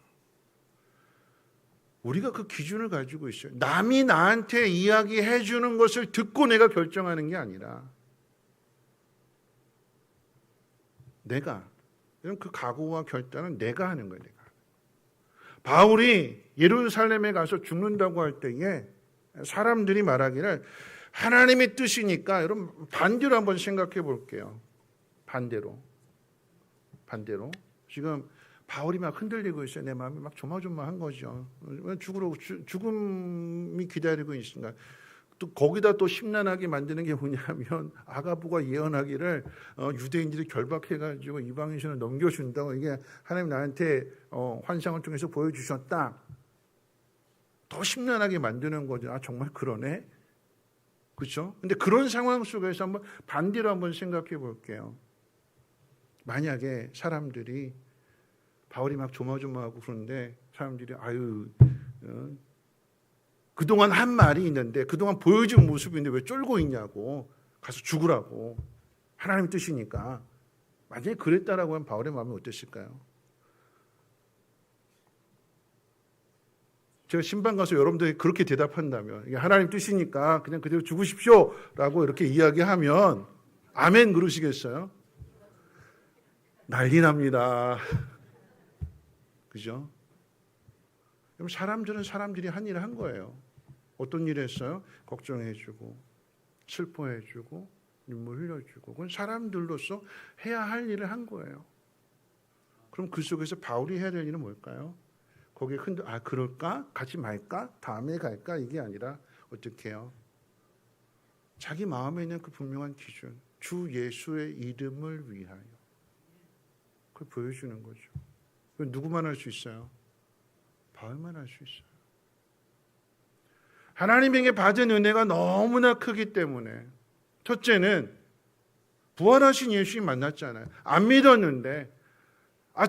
우리가 그 기준을 가지고 있어요. 남이 나한테 이야기해 주는 것을 듣고 내가 결정하는 게 아니라 내가, 그 각오와 결단은 내가 하는 거예요. 내가. 바울이 예루살렘에 가서 죽는다고 할 때에 사람들이 말하기를 하나님의 뜻이니까, 여러분 반대로 한번 생각해 볼게요. 반대로 지금 바울이 막 흔들리고 있어요. 내 마음이 막 조마조마한 거죠. 죽음이 기다리고 있으니까. 또 거기다 또 심란하게 만드는 게 뭐냐면 아가부가 예언하기를 유대인들이 결박해가지고 이방인 신을 넘겨준다고, 이게 하나님 나한테 환상을 통해서 보여주셨다. 더 심란하게 만드는 거죠. 정말 그러네. 그렇죠? 근데 그런 상황 속에서 한번 반대로 한번 생각해 볼게요. 만약에 사람들이 바울이 막 조마조마하고 그런데 사람들이 그동안 한 말이 있는데, 그동안 보여준 모습이 있는데 왜 쫄고 있냐고, 가서 죽으라고, 하나님의 뜻이니까. 만약에 그랬다라고 하면 바울의 마음이 어땠을까요? 제가 신방 가서 여러분들이 그렇게 대답한다면 이게 하나님 뜻이니까 그냥 그대로 죽으십시오라고 이렇게 이야기하면 아멘 그러시겠어요? 난리 납니다. 그죠? 그럼 사람들은 사람들이 한 일을 한 거예요. 어떤 일을 했어요? 걱정해주고 슬퍼해주고 눈물 흘려주고 그건 사람들로서 해야 할 일을 한 거예요. 그럼 그 속에서 바울이 해야 될 일은 뭘까요? 거기에 그럴까? 가지 말까? 다음에 갈까? 이게 아니라 어떻게 해요? 자기 마음에 있는 그 분명한 기준, 주 예수의 이름을 위하여 그걸 보여주는 거죠. 그건 누구만 할 수 있어요? 바울만 할 수 있어요. 하나님에게 받은 은혜가 너무나 크기 때문에 첫째는 부활하신 예수님 만났잖아요. 안 믿었는데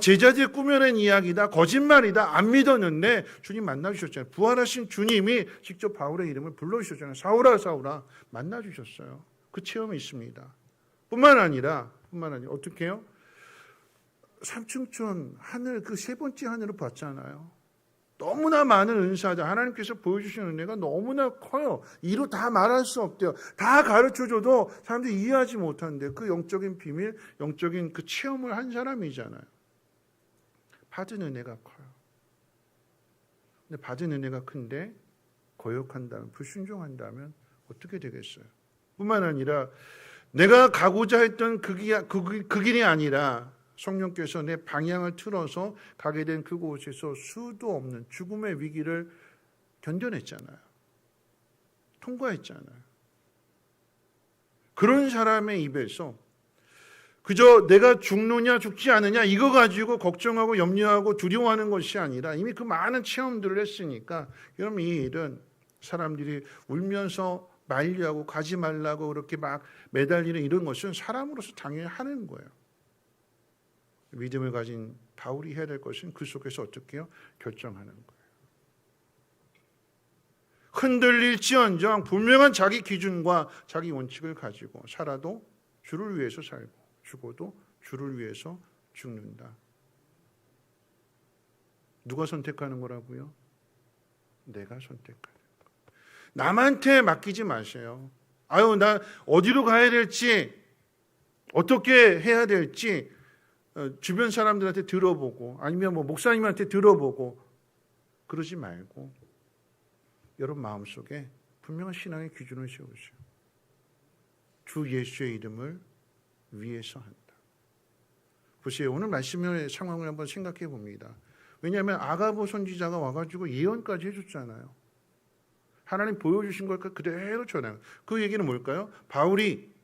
제자들이 꾸며낸 이야기다, 거짓말이다, 안 믿었는데 주님 만나주셨잖아요. 부활하신 주님이 직접 바울의 이름을 불러주셨잖아요. 사울아 사울아 만나주셨어요. 그 체험이 있습니다. 뿐만 아니라 어떻게 해요? 삼층천 하늘 그 세 번째 하늘을 봤잖아요. 너무나 많은 은사다. 하나님께서 보여주시는 은혜가 너무나 커요. 이로 다 말할 수 없대요. 다 가르쳐줘도 사람들이 이해하지 못하는데 그 영적인 비밀, 영적인 그 체험을 한 사람이잖아요. 받은 은혜가 커요. 근데 받은 은혜가 큰데 거역한다면, 불순종한다면 어떻게 되겠어요? 뿐만 아니라 내가 가고자 했던 그 길이 아니라 성령께서 내 방향을 틀어서 가게 된 그곳에서 수도 없는 죽음의 위기를 견뎌냈잖아요. 통과했잖아요. 그런 사람의 입에서 그저 내가 죽느냐 죽지 않느냐 이거 가지고 걱정하고 염려하고 두려워하는 것이 아니라 이미 그 많은 체험들을 했으니까 여러분 이 일은 사람들이 울면서 만류하고 가지 말라고 그렇게 막 매달리는 이런 것은 사람으로서 당연히 하는 거예요. 믿음을 가진 바울이 해야 될 것은 그 속에서 어떻게 해요? 결정하는 거예요. 흔들릴지언정 분명한 자기 기준과 자기 원칙을 가지고 살아도 주를 위해서 살고 죽어도 주를 위해서 죽는다. 누가 선택하는 거라고요? 내가 선택하는 거. 남한테 맡기지 마세요. 나 어디로 가야 될지 어떻게 해야 될지 주변 사람들한테 들어보고 아니면 목사님한테 들어보고 그러지 말고 여러분 마음속에 분명한 신앙의 기준을 세우세요. 주 예수의 이름을 위해서 한다. 보세요. 오늘 말씀의 상황을 한번 생각해 봅니다. 왜냐하면 아가보 선지자가 와가지고 예언까지 해줬잖아요. 하나님 보여주신 걸 그대로 전해요. 그 얘기는 뭘까요? 바울이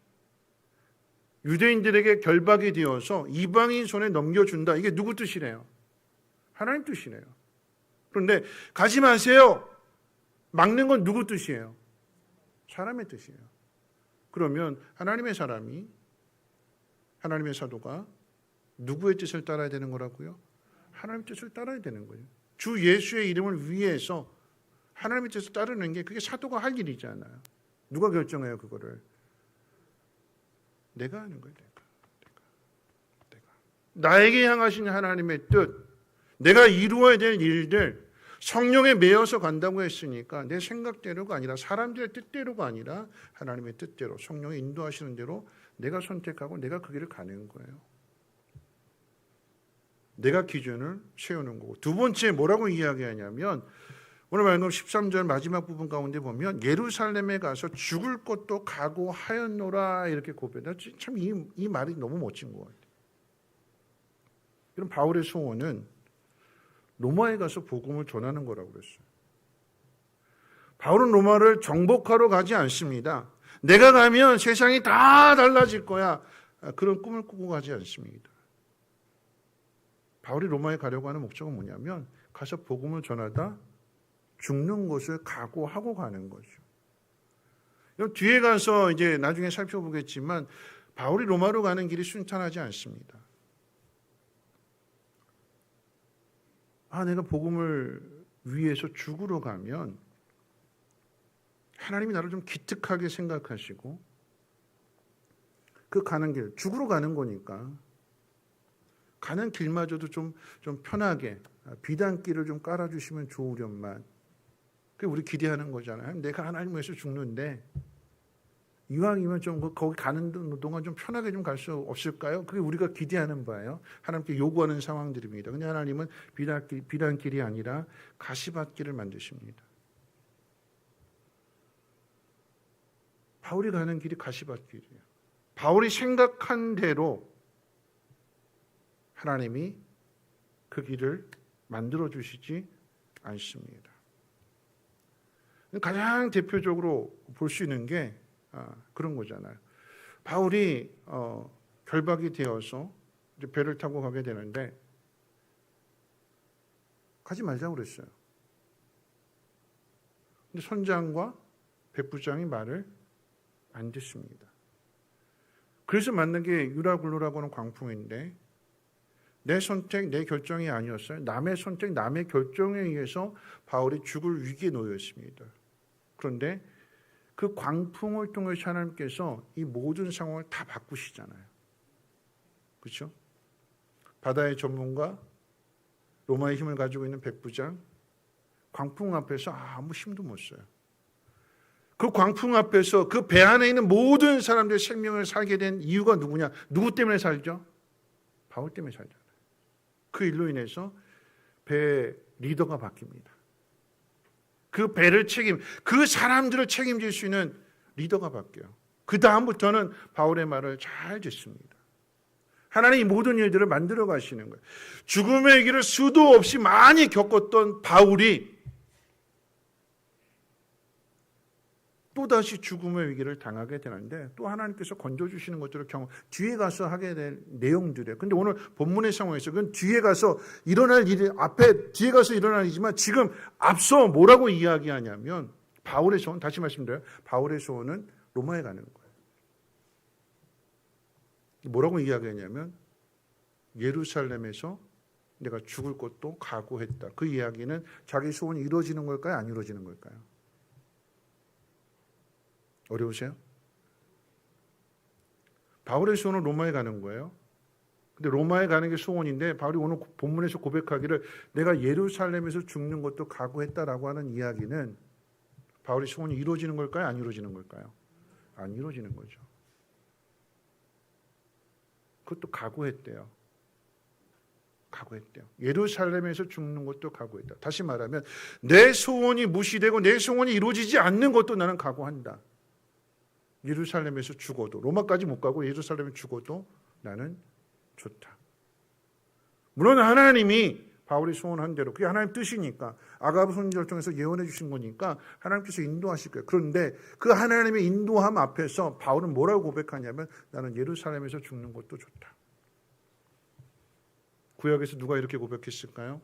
유대인들에게 결박이 되어서 이방인 손에 넘겨준다. 이게 누구 뜻이래요? 하나님 뜻이래요. 그런데 가지 마세요. 막는 건 누구 뜻이에요? 사람의 뜻이에요. 그러면 하나님의 사람이 하나님의 사도가 누구의 뜻을 따라야 되는 거라고요? 하나님의 뜻을 따라야 되는 거예요. 주 예수의 이름을 위해서 하나님의 뜻을 따르는 게 그게 사도가 할 일이잖아요. 누가 결정해요 그거를? 내가 하는 거예요. 내가. 나에게 향하신 하나님의 뜻, 내가 이루어야 될 일들 성령에 매여서 간다고 했으니까 내 생각대로가 아니라 사람들의 뜻대로가 아니라 하나님의 뜻대로 성령이 인도하시는 대로 내가 선택하고 내가 그 길을 가는 거예요. 내가 기준을 세우는 거고 두 번째 뭐라고 이야기하냐면 오늘 말씀 13절 마지막 부분 가운데 보면 예루살렘에 가서 죽을 것도 각오하였노라 이렇게 고백해요. 참 이 말이 너무 멋진 것 같아요. 이런 바울의 소원은 로마에 가서 복음을 전하는 거라고 그랬어요. 바울은 로마를 정복하러 가지 않습니다. 내가 가면 세상이 다 달라질 거야. 그런 꿈을 꾸고 가지 않습니다. 바울이 로마에 가려고 하는 목적은 뭐냐면 가서 복음을 전하다 죽는 것을 각오하고 가는 거죠. 뒤에 가서 이제 나중에 살펴보겠지만 바울이 로마로 가는 길이 순탄하지 않습니다. 내가 복음을 위해서 죽으러 가면 하나님이 나를 좀 기특하게 생각하시고 그 가는 길, 죽으러 가는 거니까 가는 길마저도 좀 편하게 비단길을 좀 깔아주시면 좋으련만 그게 우리 기대하는 거잖아요. 내가 하나님 위해서 죽는데 이왕이면 좀 거기 가는 동안 좀 편하게 좀 갈 수 없을까요? 그게 우리가 기대하는 바예요. 하나님께 요구하는 상황들입니다. 근데 하나님은 비단길이 아니라 가시밭길을 만드십니다. 바울이 가는 길이 가시밭길이에요. 바울이 생각한 대로 하나님이 그 길을 만들어 주시지 않습니다. 가장 대표적으로 볼 수 있는 게 그런 거잖아요. 바울이 결박이 되어서 이제 배를 타고 가게 되는데 가지 말자고 그랬어요. 근데 선장과 백부장이 말을 안 듣습니다. 그래서 만난 게 유라굴로라고 하는 광풍인데 내 선택, 내 결정이 아니었어요. 남의 선택, 남의 결정에 의해서 바울이 죽을 위기에 놓였습니다. 그런데 그 광풍을 통해서 하나님께서 이 모든 상황을 다 바꾸시잖아요. 그렇죠? 바다의 전문가, 로마의 힘을 가지고 있는 백부장, 광풍 앞에서 아무 힘도 못 써요. 그 광풍 앞에서 그 배 안에 있는 모든 사람들의 생명을 살게 된 이유가 누구냐? 누구 때문에 살죠? 바울 때문에 살잖아요. 그 일로 인해서 배 리더가 바뀝니다. 그 배를 그 사람들을 책임질 수 있는 리더가 바뀌어요. 그 다음부터는 바울의 말을 잘 듣습니다. 하나님이 모든 일들을 만들어 가시는 거예요. 죽음의 길을 수도 없이 많이 겪었던 바울이 또다시 죽음의 위기를 당하게 되는데 또 하나님께서 건져주시는 것들을 뒤에 가서 하게 될 내용들이에요. 근데 오늘 본문의 상황에서 그건 뒤에 가서 일어날 일이 뒤에 가서 일어날 일이지만 지금 앞서 뭐라고 이야기하냐면 바울의 소원, 다시 말씀드려요. 바울의 소원은 로마에 가는 거예요. 뭐라고 이야기하냐면 예루살렘에서 내가 죽을 것도 각오했다. 그 이야기는 자기 소원이 이루어지는 걸까요? 안 이루어지는 걸까요? 어려우세요? 바울의 소원은 로마에 가는 거예요. 근데 로마에 가는 게 소원인데 바울이 오늘 본문에서 고백하기를 내가 예루살렘에서 죽는 것도 각오했다라고 하는 이야기는 바울의 소원이 이루어지는 걸까요? 안 이루어지는 걸까요? 안 이루어지는 거죠. 그것도 각오했대요. 각오했대요. 예루살렘에서 죽는 것도 각오했다. 다시 말하면 내 소원이 무시되고 내 소원이 이루어지지 않는 것도 나는 각오한다. 예루살렘에서 죽어도 로마까지 못 가고 예루살렘에 죽어도 나는 좋다. 물론 하나님이 바울이 소원한 대로 그게 하나님 뜻이니까 아가부 선지자를 통해서 예언해 주신 거니까 하나님께서 인도하실 거예요. 그런데 그 하나님의 인도함 앞에서 바울은 뭐라고 고백하냐면 나는 예루살렘에서 죽는 것도 좋다. 구약에서 누가 이렇게 고백했을까요?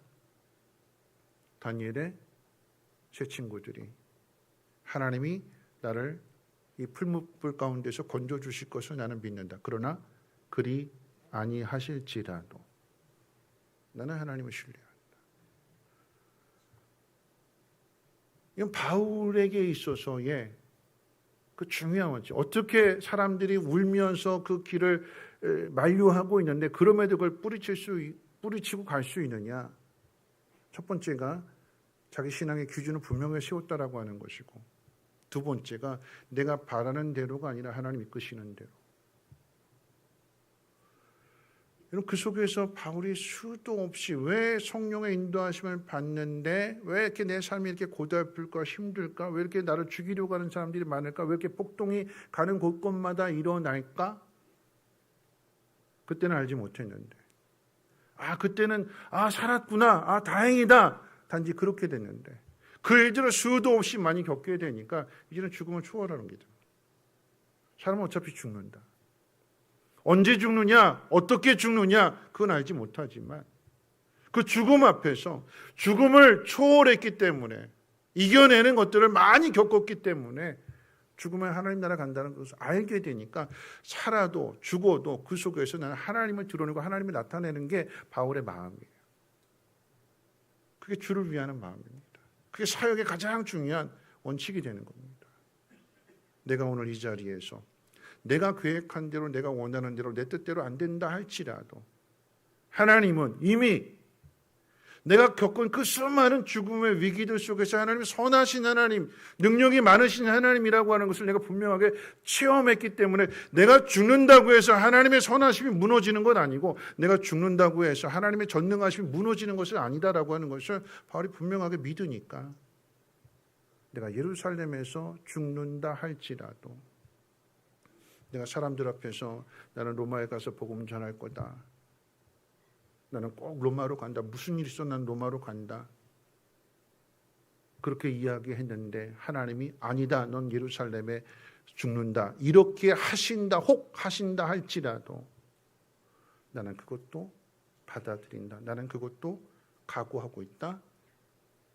다니엘의 세 친구들이 하나님이 나를 이 풀무불 가운데서 건져 주실 것을 나는 믿는다. 그러나 그리 아니하실지라도 나는 하나님을 신뢰한다. 이건 바울에게 있어서의 그 중요한 원칙. 어떻게 사람들이 울면서 그 길을 만류하고 있는데 그럼에도 그걸 뿌리치고 갈 수 있느냐. 첫 번째가 자기 신앙의 기준을 분명히 세웠다라고 하는 것이고 두 번째가 내가 바라는 대로가 아니라 하나님 이끄시는 대로. 여러분 그 속에서 바울이 수도 없이 왜 성령의 인도하심을 받는데 왜 이렇게 내 삶이 이렇게 고달플까 힘들까 왜 이렇게 나를 죽이려고 하는 사람들이 많을까 왜 이렇게 폭동이 가는 곳곳마다 일어날까 그때는 알지 못했는데 그때는 살았구나 다행이다 단지 그렇게 됐는데 그 일들을 수도 없이 많이 겪게 되니까 이제는 죽음을 초월하는 게 됩니다. 사람은 어차피 죽는다. 언제 죽느냐, 어떻게 죽느냐, 그건 알지 못하지만 그 죽음 앞에서 죽음을 초월했기 때문에 이겨내는 것들을 많이 겪었기 때문에 죽으면 하나님 나라 간다는 것을 알게 되니까 살아도 죽어도 그 속에서 나는 하나님을 드러내고 하나님을 나타내는 게 바울의 마음이에요. 그게 주를 위하는 마음입니다. 그게 사역의 가장 중요한 원칙이 되는 겁니다. 내가 오늘 이 자리에서 내가 계획한 대로 내가 원하는 대로 내 뜻대로 안 된다 할지라도 하나님은 이미 내가 겪은 그 수많은 죽음의 위기들 속에서 하나님이 선하신 하나님, 능력이 많으신 하나님이라고 하는 것을 내가 분명하게 체험했기 때문에 내가 죽는다고 해서 하나님의 선하심이 무너지는 건 아니고 내가 죽는다고 해서 하나님의 전능하심이 무너지는 것은 아니다라고 하는 것을 바울이 분명하게 믿으니까 내가 예루살렘에서 죽는다 할지라도 내가 사람들 앞에서 나는 로마에 가서 복음 전할 거다. 나는 꼭 로마로 간다. 무슨 일이 있어 난 로마로 간다. 그렇게 이야기했는데 하나님이 아니다. 넌 예루살렘에 죽는다. 이렇게 하신다. 혹 하신다 할지라도 나는 그것도 받아들인다. 나는 그것도 각오하고 있다.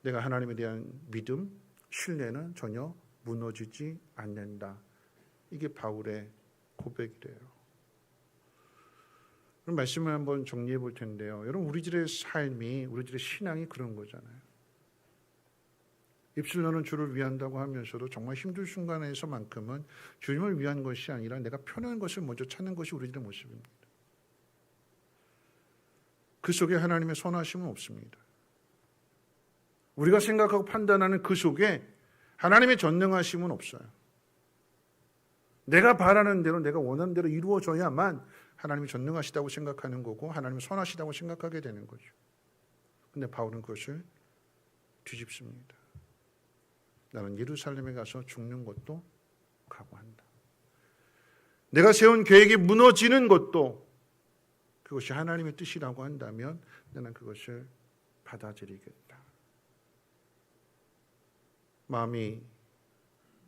내가 하나님에 대한 믿음, 신뢰는 전혀 무너지지 않는다. 이게 바울의 고백이래요. 그럼 말씀을 한번 정리해 볼 텐데요. 여러분 우리들의 삶이, 우리들의 신앙이 그런 거잖아요. 입술로는 주를 위한다고 하면서도 정말 힘든 순간에서만큼은 주님을 위한 것이 아니라 내가 편한 것을 먼저 찾는 것이 우리들의 모습입니다. 그 속에 하나님의 선하심은 없습니다. 우리가 생각하고 판단하는 그 속에 하나님의 전능하심은 없어요. 내가 바라는 대로, 내가 원하는 대로 이루어져야만 하나님이 전능하시다고 생각하는 거고 하나님이 선하시다고 생각하게 되는 거죠. 근데 바울은 그것을 뒤집습니다. 나는 예루살렘에 가서 죽는 것도 각오한다. 내가 세운 계획이 무너지는 것도 그것이 하나님의 뜻이라고 한다면 나는 그것을 받아들이겠다. 마음이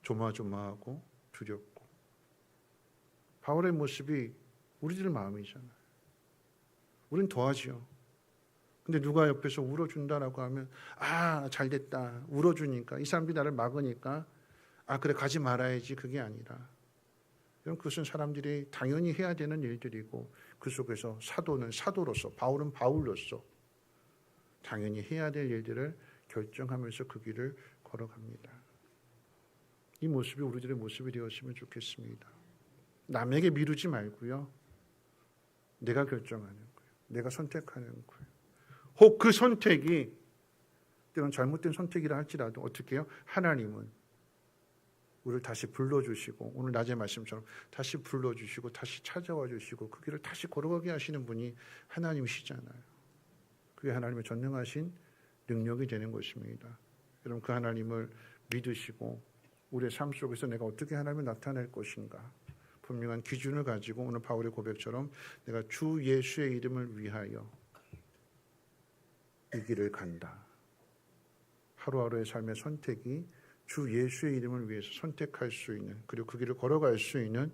조마조마하고 두렵고 바울의 모습이 우리들 마음이잖아요. 우린 더하지요. 근데 누가 옆에서 울어준다라고 하면 잘됐다. 울어주니까 이 사람들이 나를 막으니까 그래 가지 말아야지. 그게 아니라 그것은 사람들이 당연히 해야 되는 일들이고 그 속에서 사도는 사도로서 바울은 바울로서 당연히 해야 될 일들을 결정하면서 그 길을 걸어갑니다. 이 모습이 우리들의 모습이 되었으면 좋겠습니다. 남에게 미루지 말고요. 내가 결정하는 거예요. 내가 선택하는 거예요. 혹 그 선택이 때론 잘못된 선택이라 할지라도 어떻게 해요? 하나님은 우리를 다시 불러주시고 오늘 낮의 말씀처럼 다시 불러주시고 다시 찾아와 주시고 그 길을 다시 걸어가게 하시는 분이 하나님이시잖아요. 그게 하나님의 전능하신 능력이 되는 것입니다. 여러분 그 하나님을 믿으시고 우리의 삶 속에서 내가 어떻게 하나님을 나타낼 것인가 분명한 기준을 가지고 오늘 바울의 고백처럼 내가 주 예수의 이름을 위하여 이 길을 간다. 하루하루의 삶의 선택이 주 예수의 이름을 위해서 선택할 수 있는 그리고 그 길을 걸어갈 수 있는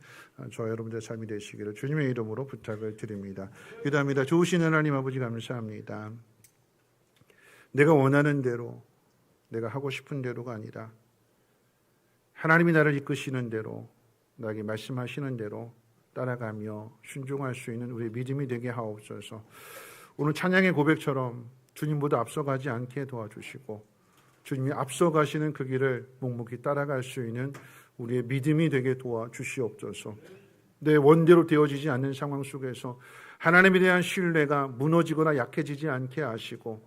저와 여러분들의 삶이 되시기를 주님의 이름으로 부탁을 드립니다. 기도합니다. 좋으신 하나님 아버지 감사합니다. 내가 원하는 대로 내가 하고 싶은 대로가 아니라 하나님이 나를 이끄시는 대로 나에게 말씀하시는 대로 따라가며 순종할 수 있는 우리의 믿음이 되게 하옵소서. 오늘 찬양의 고백처럼 주님보다 앞서가지 않게 도와주시고 주님이 앞서가시는 그 길을 묵묵히 따라갈 수 있는 우리의 믿음이 되게 도와주시옵소서. 내 원대로 되어지지 않는 상황 속에서 하나님에 대한 신뢰가 무너지거나 약해지지 않게 하시고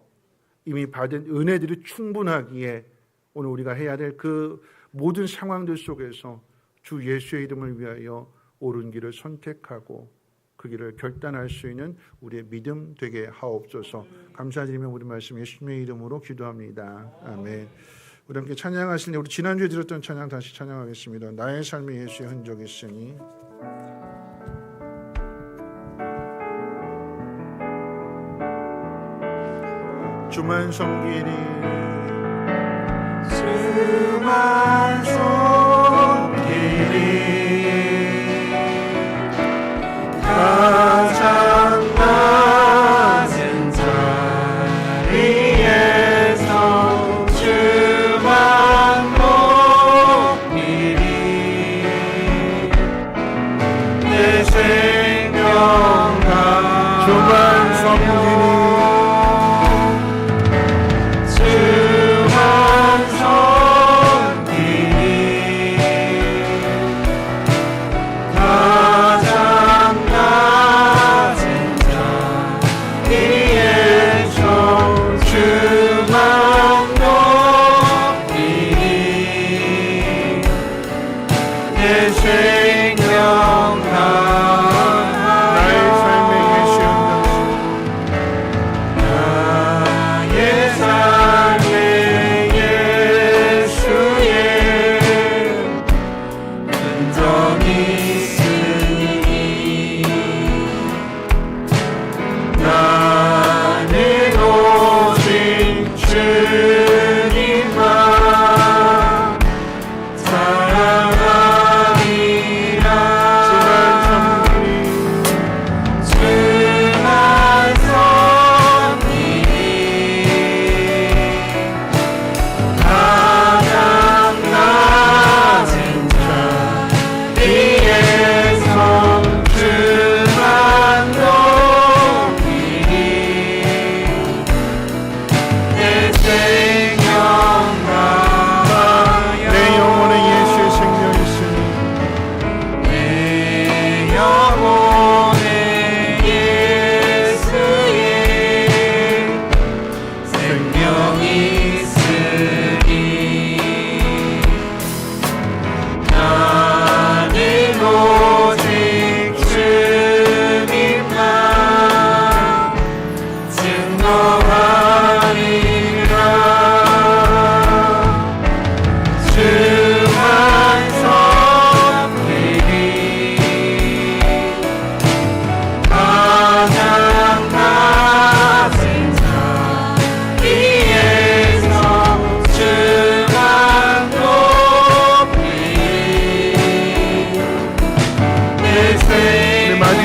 이미 받은 은혜들이 충분하기에 오늘 우리가 해야 될 그 모든 상황들 속에서 주 예수의 이름을 위하여 옳은 길을 선택하고 그 길을 결단할 수 있는 우리의 믿음 되게 하옵소서. 감사드리며 우리 말씀 예수님의 이름으로 기도합니다. 아멘. 우리 함께 찬양하실 때 우리 지난주에 들었던 찬양 다시 찬양하겠습니다. 나의 삶에 예수의 흔적이 있으니 주만 섬기니 주만 섬기니 가장 낮은 자리에서 주만 높이리 내 생명과 주만 섬기니 주만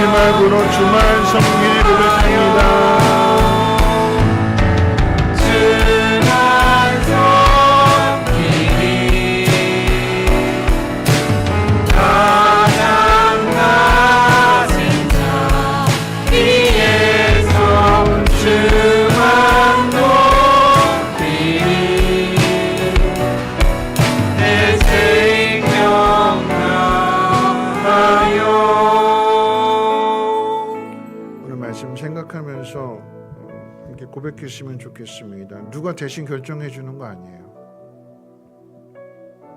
마지막으로 주만 섬기리 고백합니다. 생각하면서 이렇게 고백했으면 좋겠습니다. 누가 대신 결정해 주는 거 아니에요.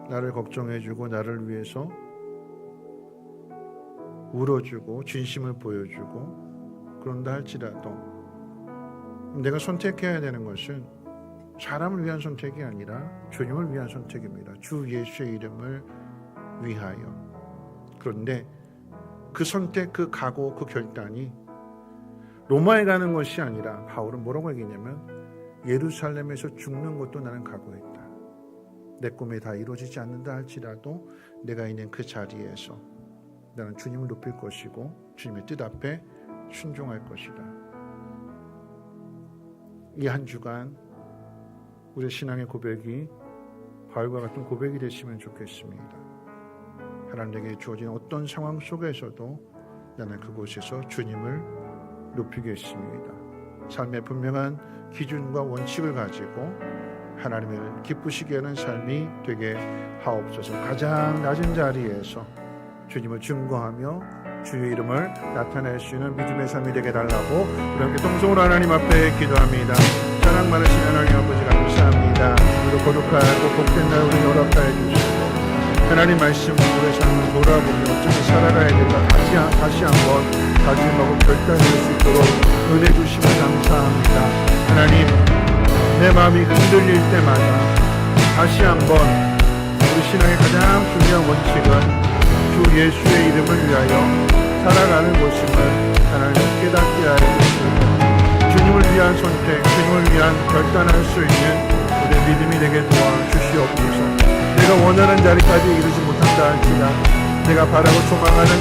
나를 걱정해 주고 나를 위해서 울어주고 진심을 보여주고 그런다 할지라도 내가 선택해야 되는 것은 사람을 위한 선택이 아니라 주님을 위한 선택입니다. 주 예수의 이름을 위하여. 그런데 그 선택, 그 각오, 그 결단이 로마에 가는 것이 아니라 바울은 뭐라고 얘기냐면 예루살렘에서 죽는 것도 나는 각오했다. 내 꿈이 다 이루어지지 않는다 할지라도 내가 있는 그 자리에서 나는 주님을 높일 것이고 주님의 뜻 앞에 순종할 것이다. 이 한 주간 우리 신앙의 고백이 바울과 같은 고백이 됐으면 좋겠습니다. 하나님에게 주어진 어떤 상황 속에서도 나는 그곳에서 주님을 높이겠습니다. 삶의 분명한 기준과 원칙을 가지고 하나님을 기쁘시게 하는 삶이 되게 하옵소서. 가장 낮은 자리에서 주님을 증거하며 주의 이름을 나타낼 수 있는 믿음의 삶이 되게 달라고 우리 함께 동성으로 하나님 앞에 기도합니다. 사랑 많으신 하나님 아버지 감사합니다. 오늘도 거룩하고 복된 날 우리 허락하여 주시고 하나님 말씀 우리의 삶을 돌아보며 어떻게 살아가야 될까 다시 한번 다짐하고 결단할 수 있도록 은혜 주심을 감사합니다. 하나님 내 마음이 흔들릴 때마다 다시 한번 우리 신앙의 가장 중요한 원칙은 주 예수의 이름을 위하여 살아가는 것임을 하나님 깨닫게 하여 주시고 주님을 위한 선택, 주님을 위한 결단할 수 있는 우리의 믿음이 되게 도와주시옵소서. 내가 원하는 자리까지 이르지 못한다 할지라도 내가 바라고 소망하는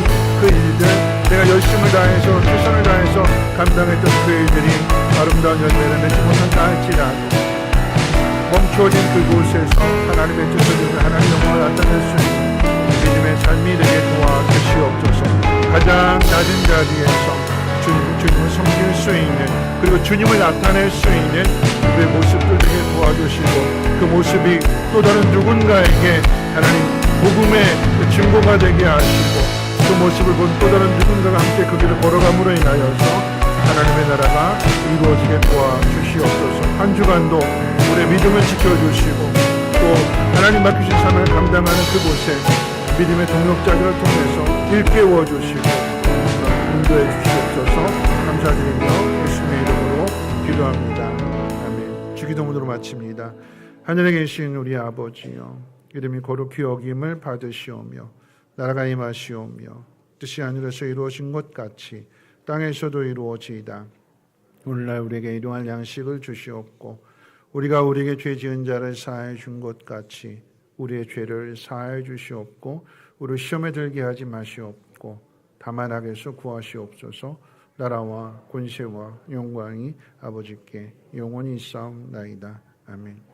그 일들 내가 열심을 다해서 최선을 다해서 감당했던 그 일들이 아름다운 열매를 맺지 못한다 할지라도 멈춰진 그곳에서 하나님의 뜻을 하나님의 영광을 나타낼 수 있는 믿음의 삶이 되게 도와주시옵소서. 가장 낮은 자리에서 주님을 섬길 수 있는 그리고 주님을 나타낼 수 있는 그의 모습들 되게 도와주시고 그 모습이 또 다른 누군가에게 하나님 복음의 증거가 되게 하시고 그 모습을 본 또 다른 누군가가 함께 그 길을 걸어감으로 인하여서 하나님의 나라가 이루어지게 도와주시옵소서. 한 주간도 우리의 믿음을 지켜주시고 또 하나님 맡기신 삶을 감당하는 그곳에 믿음의 동역자들을 통해서 일깨워 주시고 인도해 주시옵소서. 감사드리며 예수님의 이름으로 기도합니다. 아멘. 주기도문으로 마칩니다. 하늘에 계신 우리 아버지여 이름이 거룩히 여김을 받으시오며 나라가 임하시오며 뜻이 하늘에서 이루어진 것 같이 땅에서도 이루어지이다. 오늘날 우리에게 일용할 양식을 주시옵고 우리가 우리에게 죄 지은 자를 사하여 준 것 같이 우리의 죄를 사하여 주시옵고 우리 시험에 들게 하지 마시옵고 다만 악에서 구하시옵소서. 나라와 권세와 영광이 아버지께 영원히 있사옵나이다. 아멘.